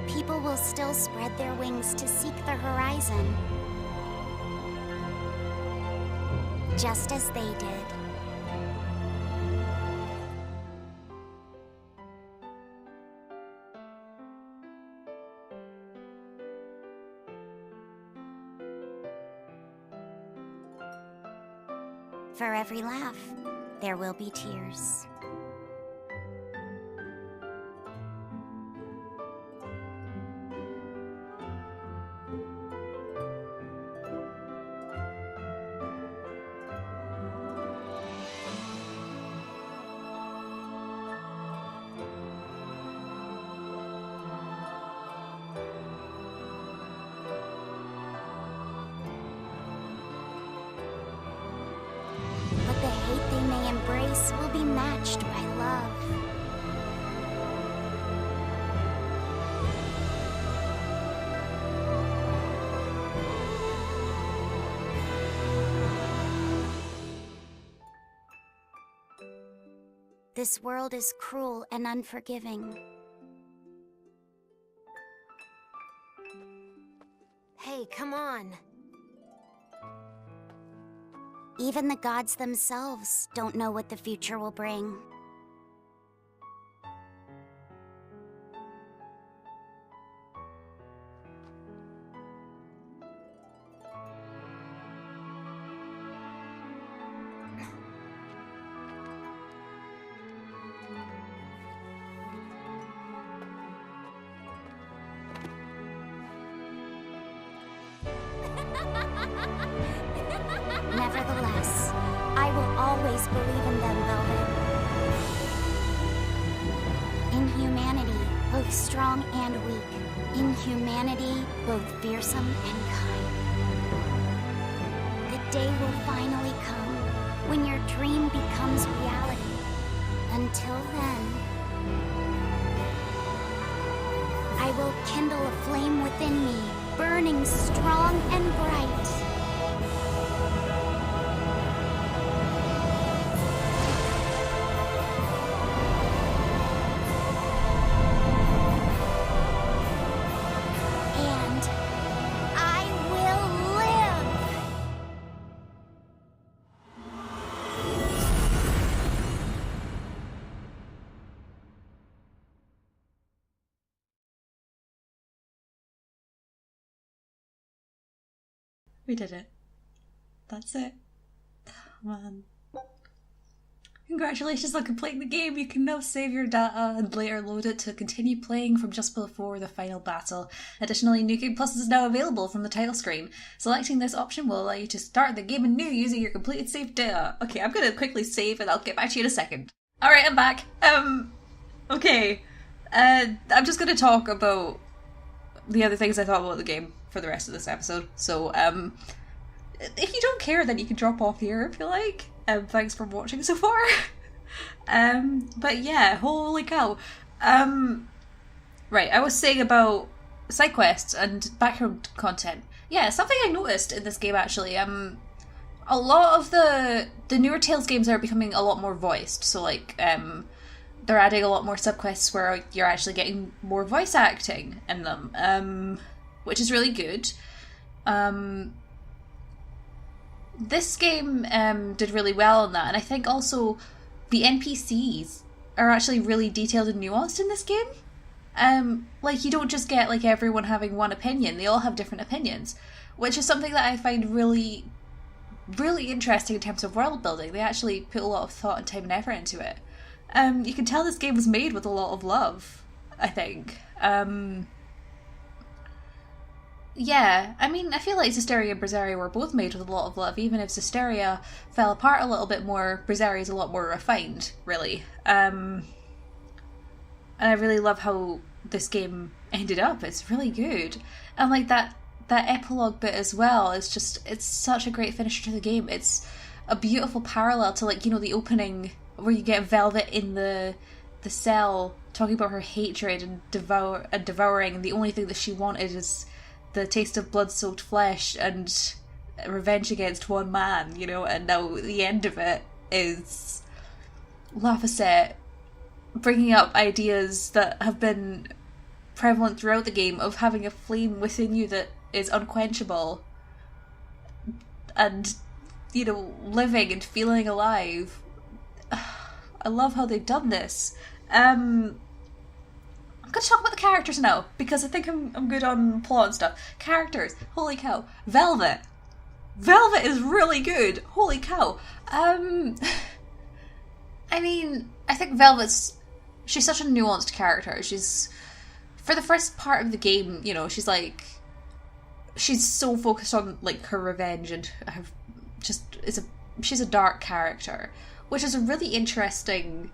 People will still spread their wings to seek the horizon. Just as they did. For every laugh, there will be tears. But the hate they may embrace will be matched by love. This world is cruel and unforgiving. Hey, come on. Even the gods themselves don't know what the future will bring. Nevertheless, I will always believe in them, Velvet. In humanity, both strong and weak. In humanity, both fearsome and kind. The day will finally come when your dream becomes reality. Until then, I will kindle a flame within me, burning strong and bright. We did it. That's it. Oh, man. Congratulations on completing the game. You can now save your data and later load it to continue playing from just before the final battle. Additionally, New Game Plus is now available from the title screen. Selecting this option will allow you to start the game anew using your completed saved data. Okay, I'm gonna quickly save and I'll get back to you in a second. Alright, I'm back. Okay. I'm just gonna talk about the other things I thought about the game for the rest of this episode. So, if you don't care, then you can drop off here if you like. Thanks for watching so far. But yeah, holy cow. Right, I was saying about side quests and background content. Yeah, something I noticed in this game actually. A lot of the newer Tales games are becoming a lot more voiced. So like, they're adding a lot more subquests where you're actually getting more voice acting in them, which is really good. This game did really well on that, and I think also the NPCs are actually really detailed and nuanced in this game. Like, you don't just get like everyone having one opinion, they all have different opinions, which is something that I find really, really interesting in terms of world building. They actually put a lot of thought and time and effort into it. You can tell this game was made with a lot of love, I think. Yeah, I mean, I feel like Zestiria and Berseria were both made with a lot of love. Even if Zestiria fell apart a little bit more, Berseria is a lot more refined, really. And I really love how this game ended up. It's really good. And like that epilogue bit as well is just, it's such a great finisher to the game. It's a beautiful parallel to, like, you know, the opening where you get Velvet in the cell talking about her hatred and devouring, and the only thing that she wanted is the taste of blood-soaked flesh and revenge against one man, you know, and now the end of it is Laphicet bringing up ideas that have been prevalent throughout the game of having a flame within you that is unquenchable and, you know, living and feeling alive. I love how they've done this. I'm gonna talk about the characters now, because I think I'm good on plot and stuff. Characters, holy cow. Velvet is really good, holy cow. I mean, I think she's such a nuanced character. She's, for the first part of the game, you know, she's so focused on, like, her revenge and her, she's a dark character, which is a really interesting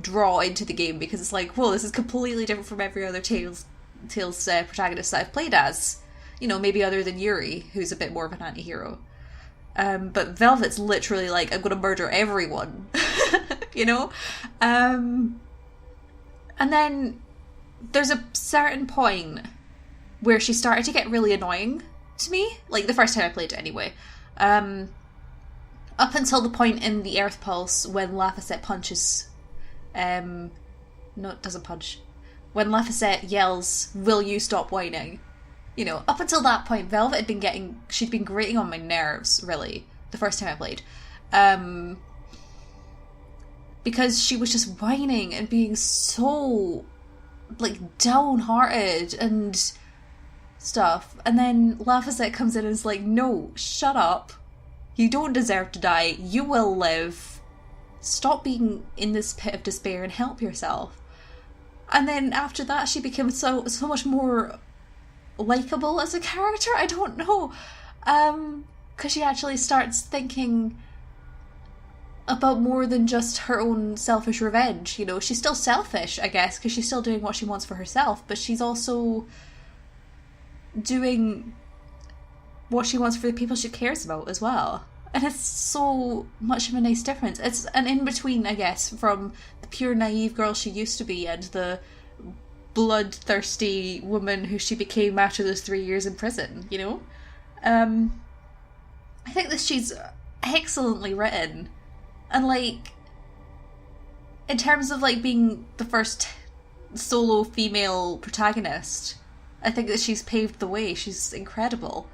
draw into the game, because it's like, whoa, this is completely different from every other Tales protagonist that I've played as. You know, maybe other than Yuri, who's a bit more of an anti-hero. But Velvet's literally like, I'm gonna murder everyone. You know? And then there's a certain point where she started to get really annoying to me. Like, the first time I played it anyway. Up until the point in the Earth Pulse when Laphicet punches... no, it doesn't punch. When Laphicet yells, "Will you stop whining?" You know, up until that point, Velvet she'd been grating on my nerves, really. the first time I played. Because she was just whining and being so, like, downhearted and stuff. And then Laphicet comes in and is like, no, shut up. You don't deserve to die. You will live. Stop being in this pit of despair and help yourself. And then after that, she became so much more likable as a character. I don't know. Because she actually starts thinking about more than just her own selfish revenge. You know, she's still selfish, I guess, because she's still doing what she wants for herself, but she's also doing what she wants for the people she cares about as well. And it's so much of a nice difference. It's an in-between, I guess, from the pure naive girl she used to be and the bloodthirsty woman who she became after those 3 years in prison, you know? I think that she's excellently written. And, like, in terms of, like, being the first solo female protagonist, I think that she's paved the way. She's incredible.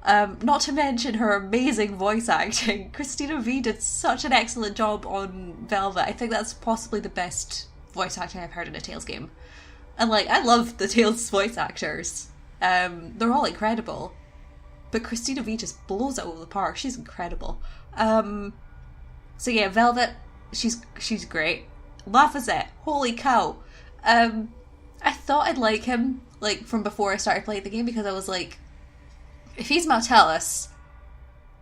Not to mention her amazing voice acting. Christina V did such an excellent job on Velvet. I think that's possibly the best voice acting I've heard in a Tales game. And, like, I love the Tales voice actors. They're all incredible. But Christina V just blows it out of the park. She's incredible. So yeah, Velvet, she's great. Laphicet, holy cow. I thought I'd like him, like, from before I started playing the game, because I was like, if he's Maltalis,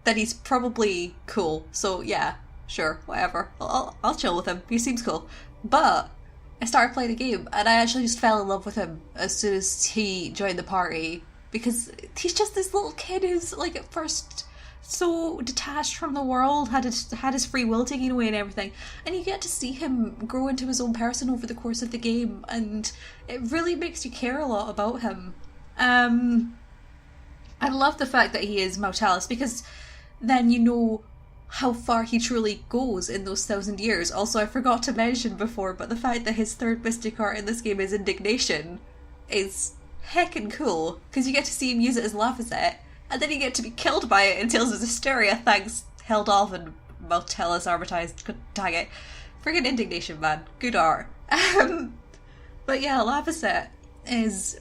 then he's probably cool. So yeah, sure, whatever. I'll chill with him. He seems cool. But I started playing the game, and I actually just fell in love with him as soon as he joined the party, because he's just this little kid who's, like, at first so detached from the world, had his free will taken away and everything, and you get to see him grow into his own person over the course of the game, and it really makes you care a lot about him. I love the fact that he is Maltalis, because then you know how far he truly goes in those 1,000 years. Also, I forgot to mention before, but the fact that his third mystic art in this game is Indignation is heckin' cool, because you get to see him use it as Laphicet, and then you get to be killed by it in Tales of Hysteria, thanks Heldolf and Maltalis Armatized. Dang it. Friggin' Indignation, man. Good art. But yeah, Laphicet is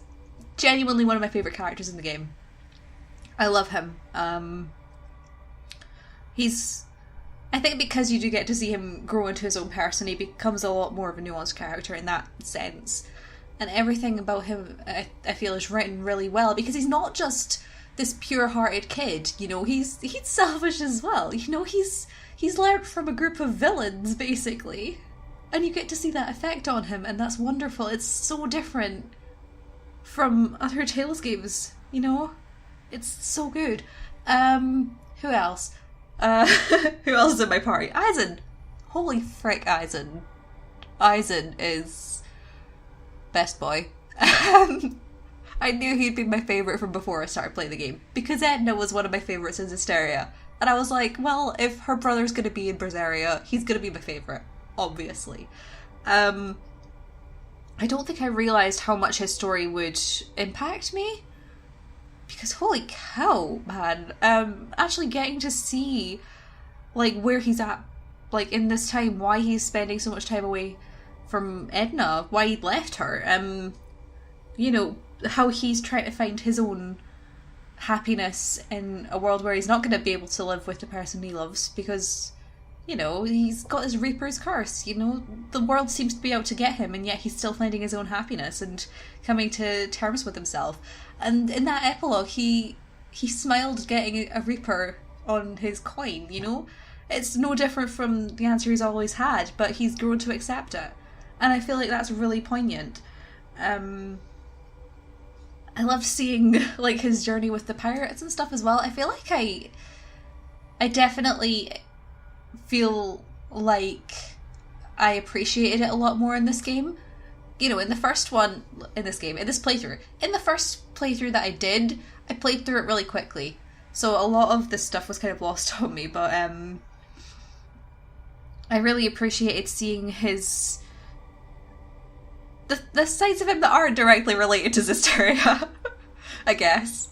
genuinely one of my favourite characters in the game. I love him. I think because you do get to see him grow into his own person, he becomes a lot more of a nuanced character in that sense. And everything about him, I feel, is written really well, because he's not just this pure-hearted kid, you know, he's selfish as well, you know, he's learned from a group of villains, basically. And you get to see that effect on him, and that's wonderful. It's so different from other Tales games, you know? It's so good. Who else? Who else is in my party? Aizen! Holy frick, Aizen. Aizen is best boy. I knew he'd be my favourite from before I started playing the game, because Edna was one of my favourites in Hysteria. And I was like, well, if her brother's going to be in Berseria, he's going to be my favourite, obviously. I don't think I realised how much his story would impact me, because holy cow, man. Actually getting to see, like, where he's at, like, in this time, why he's spending so much time away from Edna, why he left her, you know, how he's trying to find his own happiness in a world where he's not going to be able to live with the person he loves, because, you know, he's got his Reaper's curse, you know, the world seems to be out to get him, and yet he's still finding his own happiness and coming to terms with himself. And in that epilogue, he smiled getting a Reaper on his coin, you know? It's no different from the answer he's always had, but he's grown to accept it. And I feel like that's really poignant. I love seeing, like, his journey with the pirates and stuff as well. I feel like I definitely feel like I appreciated it a lot more in this game. You know, in the first one, in this playthrough. In the first playthrough that I did, I played through it really quickly. So a lot of this stuff was kind of lost on me, but I really appreciated seeing his... The sides of him that aren't directly related to Hysteria, I guess.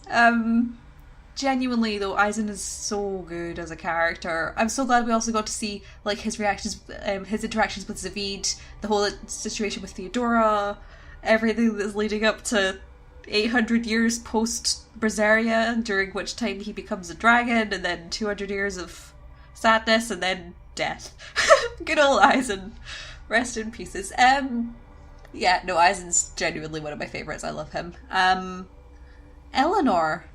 genuinely though, Aizen is so good as a character. I'm so glad we also got to see like his reactions, his interactions with Zavid, the whole situation with Theodora, everything that's leading up to 800 years post Berseria, during which time he becomes a dragon, and then 200 years of sadness, and then death. Good old Aizen. Rest in pieces. Yeah, no, Aizen's genuinely one of my favourites. I love him. Eleanor,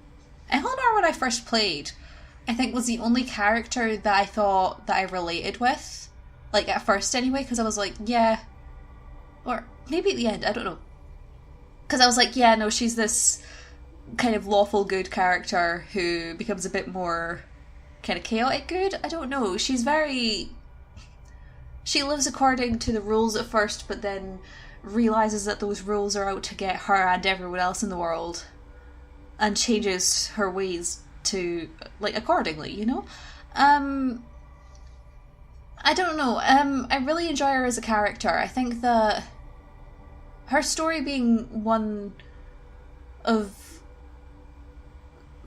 when I first played, I think was the only character that I thought that I related with. Like, at first anyway, because I was like, yeah. Or maybe at the end, I don't know. Because I was like, yeah, no, she's this kind of lawful good character who becomes a bit more kind of chaotic good. I don't know. She's very... She lives according to the rules at first, but then realises that those rules are out to get her and everyone else in the world, and changes her ways to, like, accordingly, you know? I don't know. I really enjoy her as a character. I think that her story being one of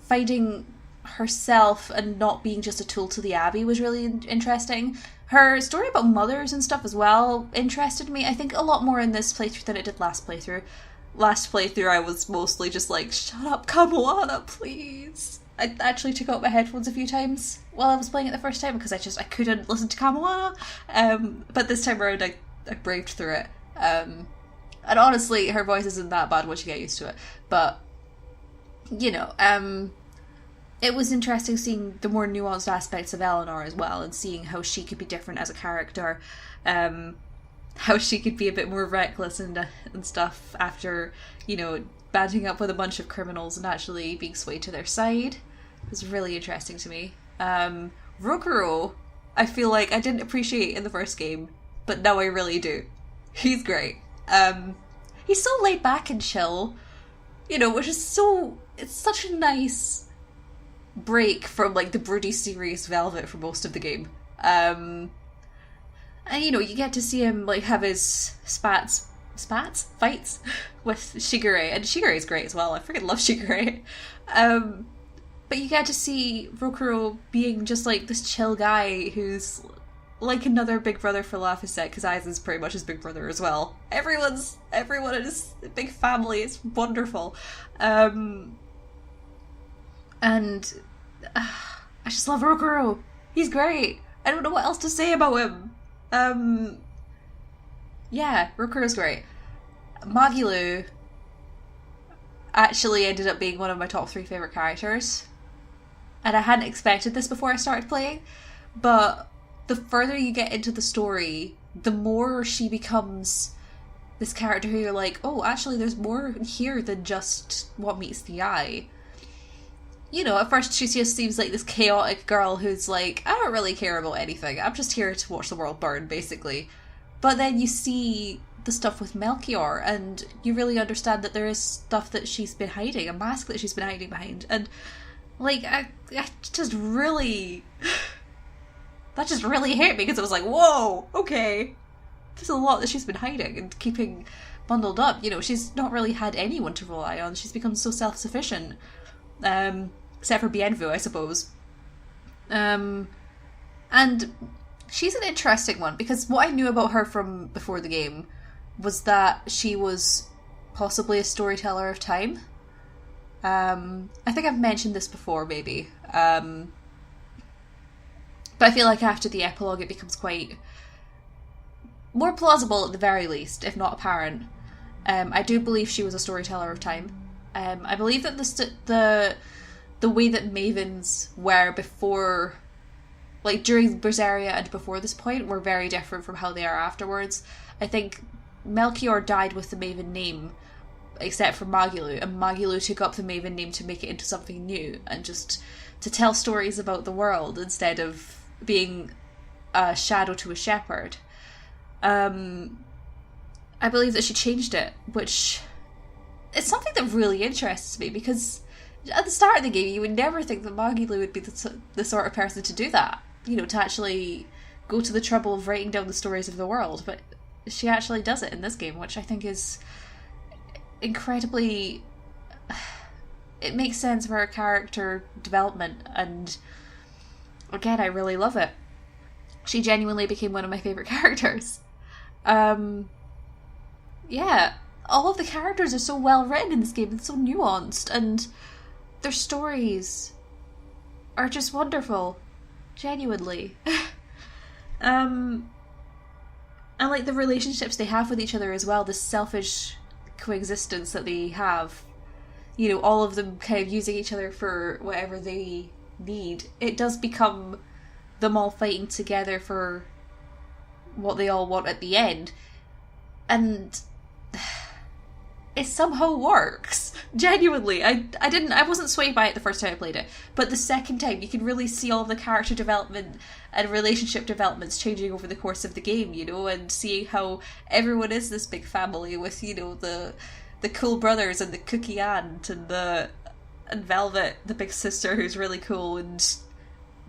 finding herself and not being just a tool to the Abbey was really interesting. Her story about mothers and stuff as well interested me. I think a lot more in this playthrough than it did last playthrough. Last playthrough I was mostly just like, shut up, Kamoana, please. I actually took out my headphones a few times while I was playing it the first time because I couldn't listen to Kamoana. But this time around I braved through it. And honestly, her voice isn't that bad once you get used to it. But, you know, it was interesting seeing the more nuanced aspects of Eleanor as well, and seeing how she could be different as a character, how she could be a bit more reckless and stuff after, you know, banding up with a bunch of criminals and actually being swayed to their side. It was really interesting to me. Rokuro, I feel like I didn't appreciate in the first game, but now I really do. He's great. He's so laid back and chill, you know, which is so... It's such a nice break from, like, the broody serious Velvet for most of the game. And, you know, you get to see him, like, have his fights with Shigure, and Shigure's great as well. I freaking love Shigure. But you get to see Rokuro being just, like, this chill guy who's like another big brother for Laphicet, because Aizen's pretty much his big brother as well. Everyone in his big family. It's wonderful. And I just love Rokuro. He's great. I don't know what else to say about him. Yeah, Rokuro's great. Magilu actually ended up being one of my top 3 favourite characters. And I hadn't expected this before I started playing, but the further you get into the story, the more she becomes this character who you're like, oh, actually there's more here than just what meets the eye. You know, at first she just seems like this chaotic girl who's like, I don't really care about anything. I'm just here to watch the world burn, basically. But then you see the stuff with Melchior, and you really understand that there is stuff that she's been hiding, a mask that she's been hiding behind. And, like, I just really... that just really hit me, because I was like, whoa, okay. There's a lot that she's been hiding and keeping bundled up. You know, she's not really had anyone to rely on. She's become so self-sufficient. Except for Bienvu, I suppose. And she's an interesting one, because what I knew about her from before the game was that she was possibly a storyteller of time. I think I've mentioned this before, maybe. But I feel like after the epilogue it becomes quite more plausible at the very least, if not apparent. I do believe she was a storyteller of time. I believe that the way that Mavens were before, like during Berseria and before this point, were very different from how they are afterwards. I think Melchior died with the Maven name, except for Magilu, and Magilu took up the Maven name to make it into something new, and just to tell stories about the world instead of being a shadow to a shepherd. I believe that she changed it, which... It's something that really interests me, because at the start of the game you would never think that Magilu would be the sort of person to do that. You know, to actually go to the trouble of writing down the stories of the world, but she actually does it in this game, which I think is incredibly it makes sense for her character development, and again, I really love it. She genuinely became one of my favourite characters. Yeah, all of the characters are so well written in this game, and so nuanced, and their stories are just wonderful. Genuinely. And like the relationships they have with each other as well, this selfish coexistence that they have, you know, all of them kind of using each other for whatever they need. It does become them all fighting together for what they all want at the end, and it somehow works. Genuinely, I wasn't swayed by it the first time I played it, but the second time you can really see all the character development and relationship developments changing over the course of the game, you know, and seeing how everyone is this big family with, you know, the cool brothers and the cookie aunt and Velvet, the big sister, who's really cool and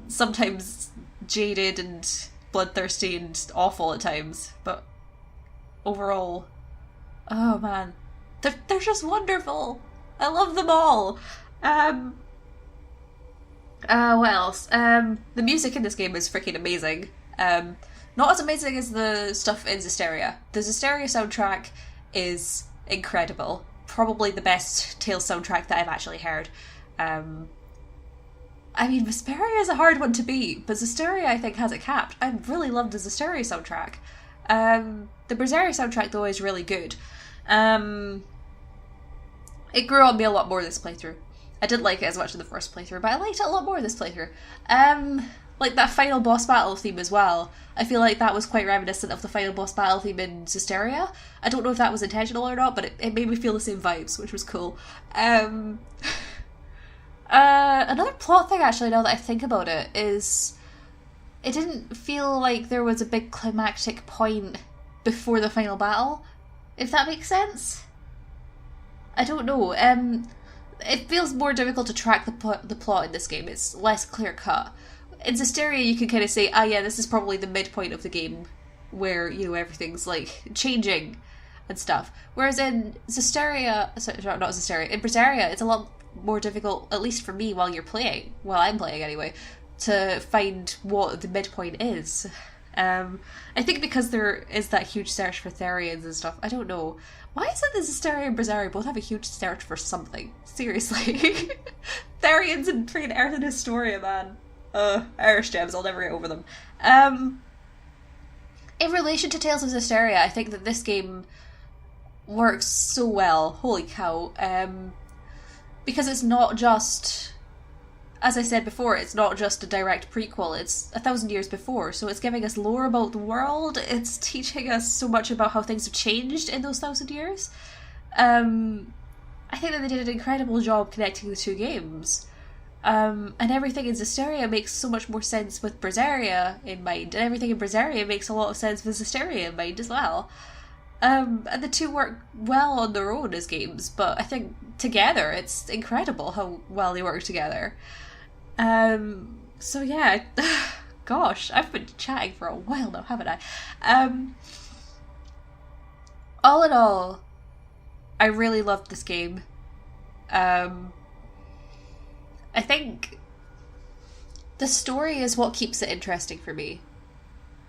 sometimes jaded and bloodthirsty and awful at times, but overall, oh man, they're just wonderful. I love them all. What else? The music in this game is freaking amazing. Not as amazing as the stuff in Zestiria. The Zestiria soundtrack is incredible. Probably the best Tales soundtrack that I've actually heard. I mean, Vesperia is a hard one to beat, but Zestiria I think has it capped. I really loved the Zestiria soundtrack. The Berseria soundtrack though is really good. It grew on me a lot more this playthrough. I didn't like it as much in the first playthrough, but I liked it a lot more this playthrough. Like that final boss battle theme as well. I feel like that was quite reminiscent of the final boss battle theme in Zestiria. I don't know if that was intentional or not, but it made me feel the same vibes, which was cool. Another plot thing, actually, now that I think about it, is it didn't feel like there was a big climactic point before the final battle, if that makes sense. I don't know. It feels more difficult to track the plot in this game. It's less clear-cut. In Zestiria, you can kind of say, yeah, this is probably the midpoint of the game, where, you know, everything's, like, changing and stuff. Whereas in Zestiria, sorry, not Zestiria, in Berseria, it's a lot more difficult, at least for me, while I'm playing anyway, to find what the midpoint is. I think because there is that huge search for Therians and stuff, I don't know. Why is it that Zestiria and Berseria both have a huge search for something? Seriously. Therians and freaking Earth and Historia, man. Irish gems, I'll never get over them. In relation to Tales of Zestiria, I think that this game works so well. Holy cow. Because it's not just, as I said before, it's not just a direct prequel, it's 1,000 years before, so it's giving us lore about the world, it's teaching us so much about how things have changed in those 1,000 years. I think that they did an incredible job connecting the two games. And everything in Zestiria makes so much more sense with Berseria in mind, and everything in Berseria makes a lot of sense with Zestiria in mind as well. And the two work well on their own as games, but I think together it's incredible how well they work together. So yeah, gosh, I've been chatting for a while now, haven't I? All in all, I really loved this game. I think the story is what keeps it interesting for me.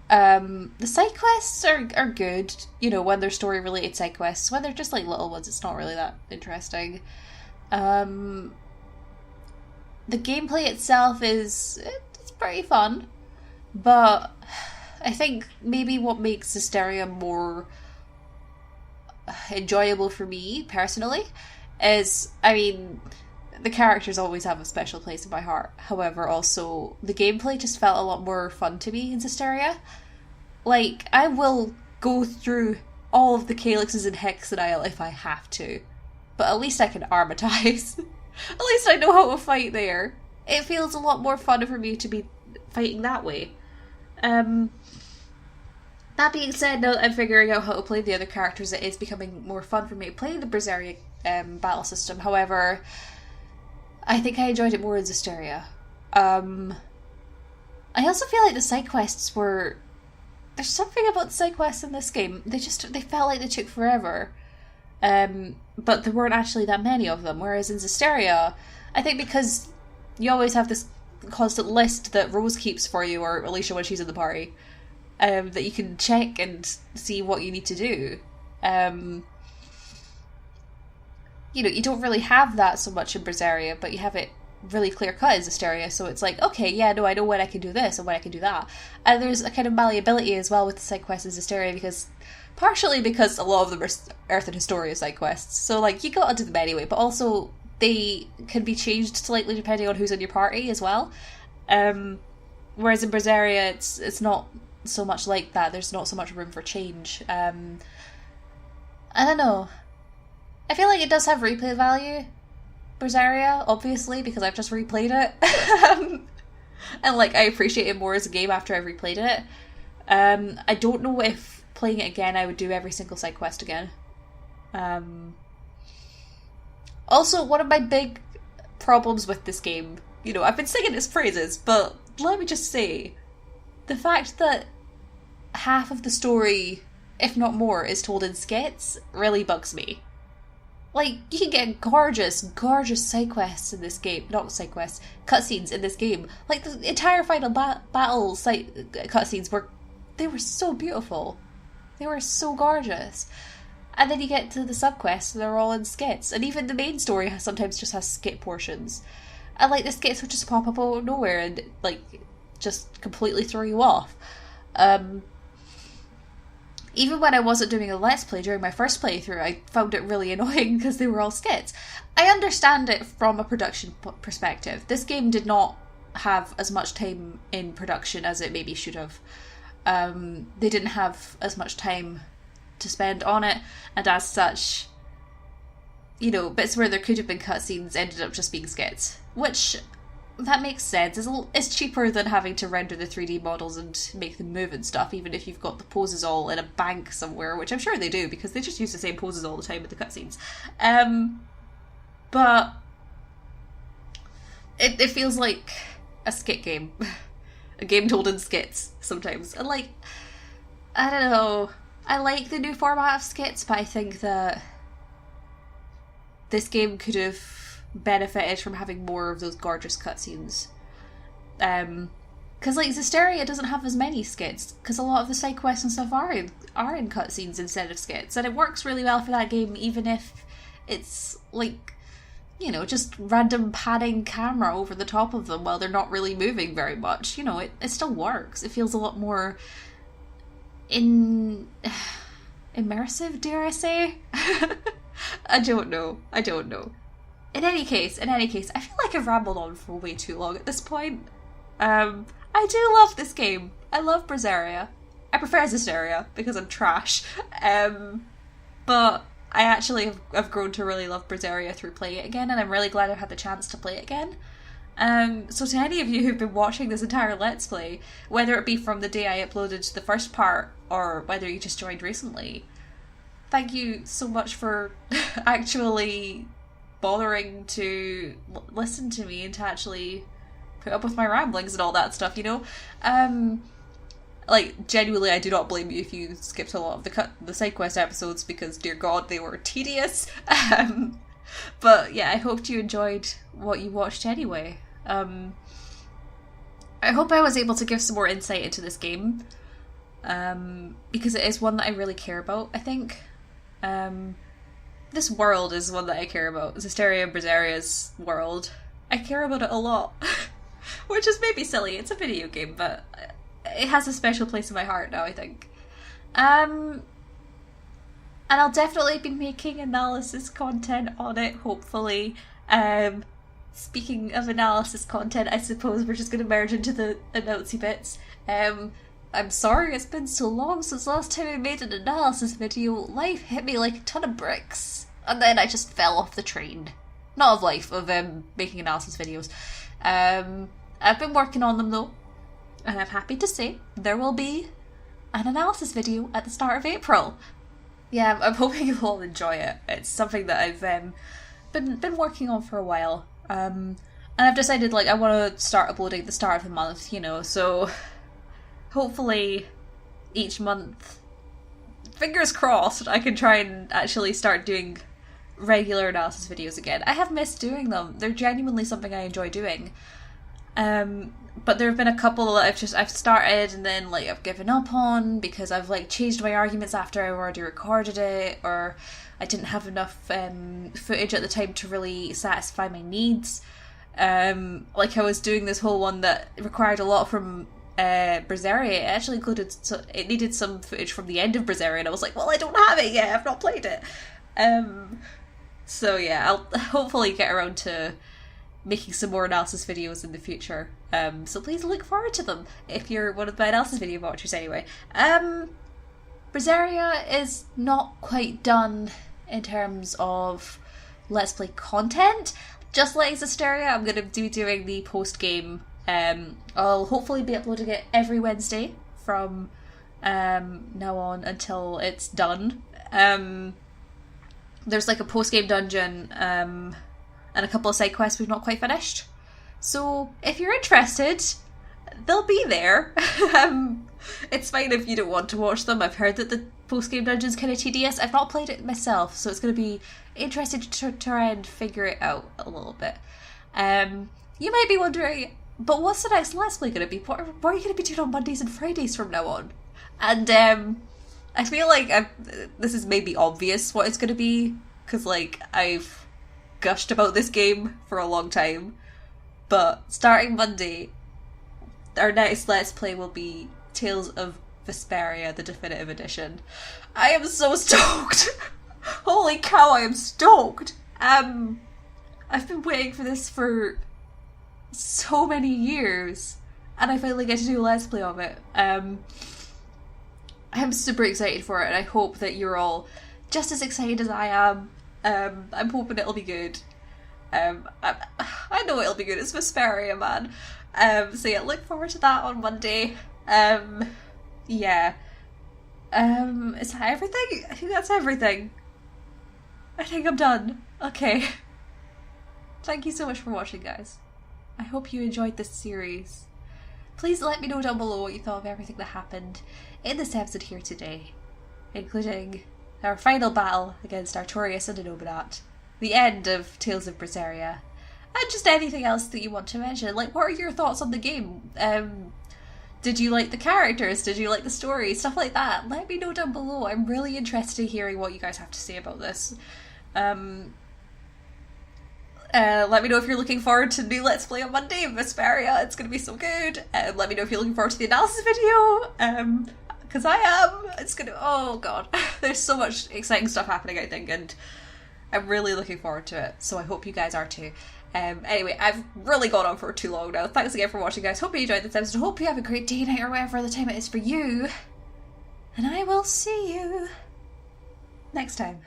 The side quests are good, you know, when they're story related side quests. When they're just like little ones, it's not really that interesting. The gameplay itself it's pretty fun, but I think maybe what makes Zestiria more enjoyable for me personally is, I mean, the characters always have a special place in my heart. However, also, the gameplay just felt a lot more fun to me in Zestiria. Like, I will go through all of the calyxes in Hexenile if I have to. But at least I can armatize. At least I know how to fight there. It feels a lot more fun for me to be fighting that way. That being said, now that I'm figuring out how to play the other characters, it is becoming more fun for me playing the Berseria battle system. However, I think I enjoyed it more in Zestiria. I also feel like the side quests were... There's something about the side quests in this game. They felt like they took forever. but there weren't actually that many of them, whereas in Zesteria, I think because you always have this constant list that Rose keeps for you, or Alicia when she's in the party, that you can check and see what you need to do. You know, you don't really have that so much in Berseria, but you have it really clear cut in Zesteria, so it's like, okay, yeah, no, I know when I can do this and when I can do that. And there's a kind of malleability as well with the side quests in Zesteria, partially because a lot of them are Earth and Historia side quests, so like you gotta do them anyway, but also they can be changed slightly depending on who's in your party as well. Whereas in Berseria, it's not so much like that. There's not so much room for change. I don't know. I feel like it does have replay value, Berseria, obviously, because I've just replayed it. And like, I appreciate it more as a game after I've replayed it. I don't know if playing it again I would do every single side quest again. Also, one of my big problems with this game, you know, I've been singing its praises, but let me just say, the fact that half of the story, if not more, is told in skits really bugs me. Like, you can get gorgeous, gorgeous side quests in this game. Not side quests, cutscenes in this game. Like, the entire final battle cutscenes they were so beautiful. They were so gorgeous. And then you get to the subquests and they're all in skits. And even the main story sometimes just has skit portions. And like, the skits would just pop up out of nowhere and like, just completely throw you off. Even when I wasn't doing a Let's Play during my first playthrough, I found it really annoying because they were all skits. I understand it from a production perspective. This game did not have as much time in production as it maybe should have. They didn't have as much time to spend on it, and as such, you know, bits where there could have been cutscenes ended up just being skits. Which, that makes sense. It's cheaper than having to render the 3D models and make them move and stuff, even if you've got the poses all in a bank somewhere, which I'm sure they do, because they just use the same poses all the time with the cutscenes. But it feels like a skit game. A game told in skits, sometimes. And like, I don't know, I like the new format of skits, but I think that this game could have benefited from having more of those gorgeous cutscenes. Because like Zesteria doesn't have as many skits, because a lot of the side quests and stuff are in cutscenes instead of skits, and it works really well for that game, even if it's like, you know, just random panning camera over the top of them while they're not really moving very much. You know, it still works. It feels a lot more immersive, dare I say? I don't know. In any case, I feel like I've rambled on for way too long at this point. I do love this game. I love Berseria. I prefer Zesteria because I'm trash. But I actually have grown to really love Berseria through playing it again, and I'm really glad I've had the chance to play it again. So to any of you who've been watching this entire Let's Play, whether it be from the day I uploaded the first part, or whether you just joined recently, thank you so much for actually bothering to listen to me and to actually put up with my ramblings and all that stuff, you know? Like, genuinely, I do not blame you if you skipped a lot of the side quest episodes, because, dear God, they were tedious. But yeah, I hoped you enjoyed what you watched anyway. I hope I was able to give some more insight into this game, because it is one that I really care about, I think. This world is one that I care about. Zesteria and Berseria's world. I care about it a lot. Which is maybe silly, it's a video game, but it has a special place in my heart now, I think. And I'll definitely be making analysis content on it, hopefully. Speaking of analysis content, I suppose we're just going to merge into the announcey bits. I'm sorry it's been so long since last time I made an analysis video. Life hit me like a ton of bricks, and then I just fell off the train. Not of life, of making analysis videos. I've been working on them though, and I'm happy to say there will be an analysis video at the start of April. Yeah, I'm hoping you'll all enjoy it. It's something that I've been working on for a while. And I've decided, like, I want to start uploading at the start of the month, you know, so hopefully each month fingers crossed, I can try and actually start doing regular analysis videos again. I have missed doing them. They're genuinely something I enjoy doing. But there have been a couple that I've started and then like I've given up on because I've like changed my arguments after I already recorded it, or I didn't have enough footage at the time to really satisfy my needs. Like I was doing this whole one that required a lot from Berseria. It actually included, it needed some footage from the end of Berseria, and I was like, well, I don't have it yet, I've not played it. So yeah, I'll hopefully get around to making some more analysis videos in the future. So please look forward to them if you're one of my analysis video watchers anyway. Berseria is not quite done in terms of Let's Play content. Just like Zestiria, I'm going to be doing the post-game. I'll hopefully be uploading it every Wednesday from now on until it's done. There's like a post-game dungeon and a couple of side quests we've not quite finished. So if you're interested, they'll be there. It's fine if you don't want to watch them. I've heard that the post-game dungeon's kind of tedious. I've not played it myself, so it's going to be interesting to try and figure it out a little bit. You might be wondering, but what's the next Let's Play going to be? What are you going to be doing on Mondays and Fridays from now on? And I feel like this is maybe obvious what it's going to be, because like I've gushed about this game for a long time. But starting Monday, our next Let's Play will be Tales of Vesperia, the Definitive Edition. I am so stoked! Holy cow, I am stoked! I've been waiting for this for so many years, and I finally get to do a Let's Play of it. I'm super excited for it, and I hope that you're all just as excited as I am. I'm hoping it'll be good. I know it'll be good, it's Vesperia, man. So yeah, look forward to that on Monday. Yeah. Is that everything? I think that's everything. I think I'm done. Okay. Thank you so much for watching, guys. I hope you enjoyed this series. Please let me know down below what you thought of everything that happened in this episode here today, including our final battle against Artorias and Innominat, the end of Tales of Berseria, and just anything else that you want to mention. Like, what are your thoughts on the game? Did you like the characters? Did you like the story? Stuff like that. Let me know down below. I'm really interested in hearing what you guys have to say about this. Let me know if you're looking forward to new Let's Play on Monday of Vesperia. It's going to be so good. Let me know if you're looking forward to the analysis video. Because I am. It's going to... Oh, God. There's so much exciting stuff happening, I think, and I'm really looking forward to it. So I hope you guys are too. Anyway, I've really gone on for too long now. Thanks again for watching, guys. Hope you enjoyed this episode. Hope you have a great day, night, or whatever the time it is for you. And I will see you next time.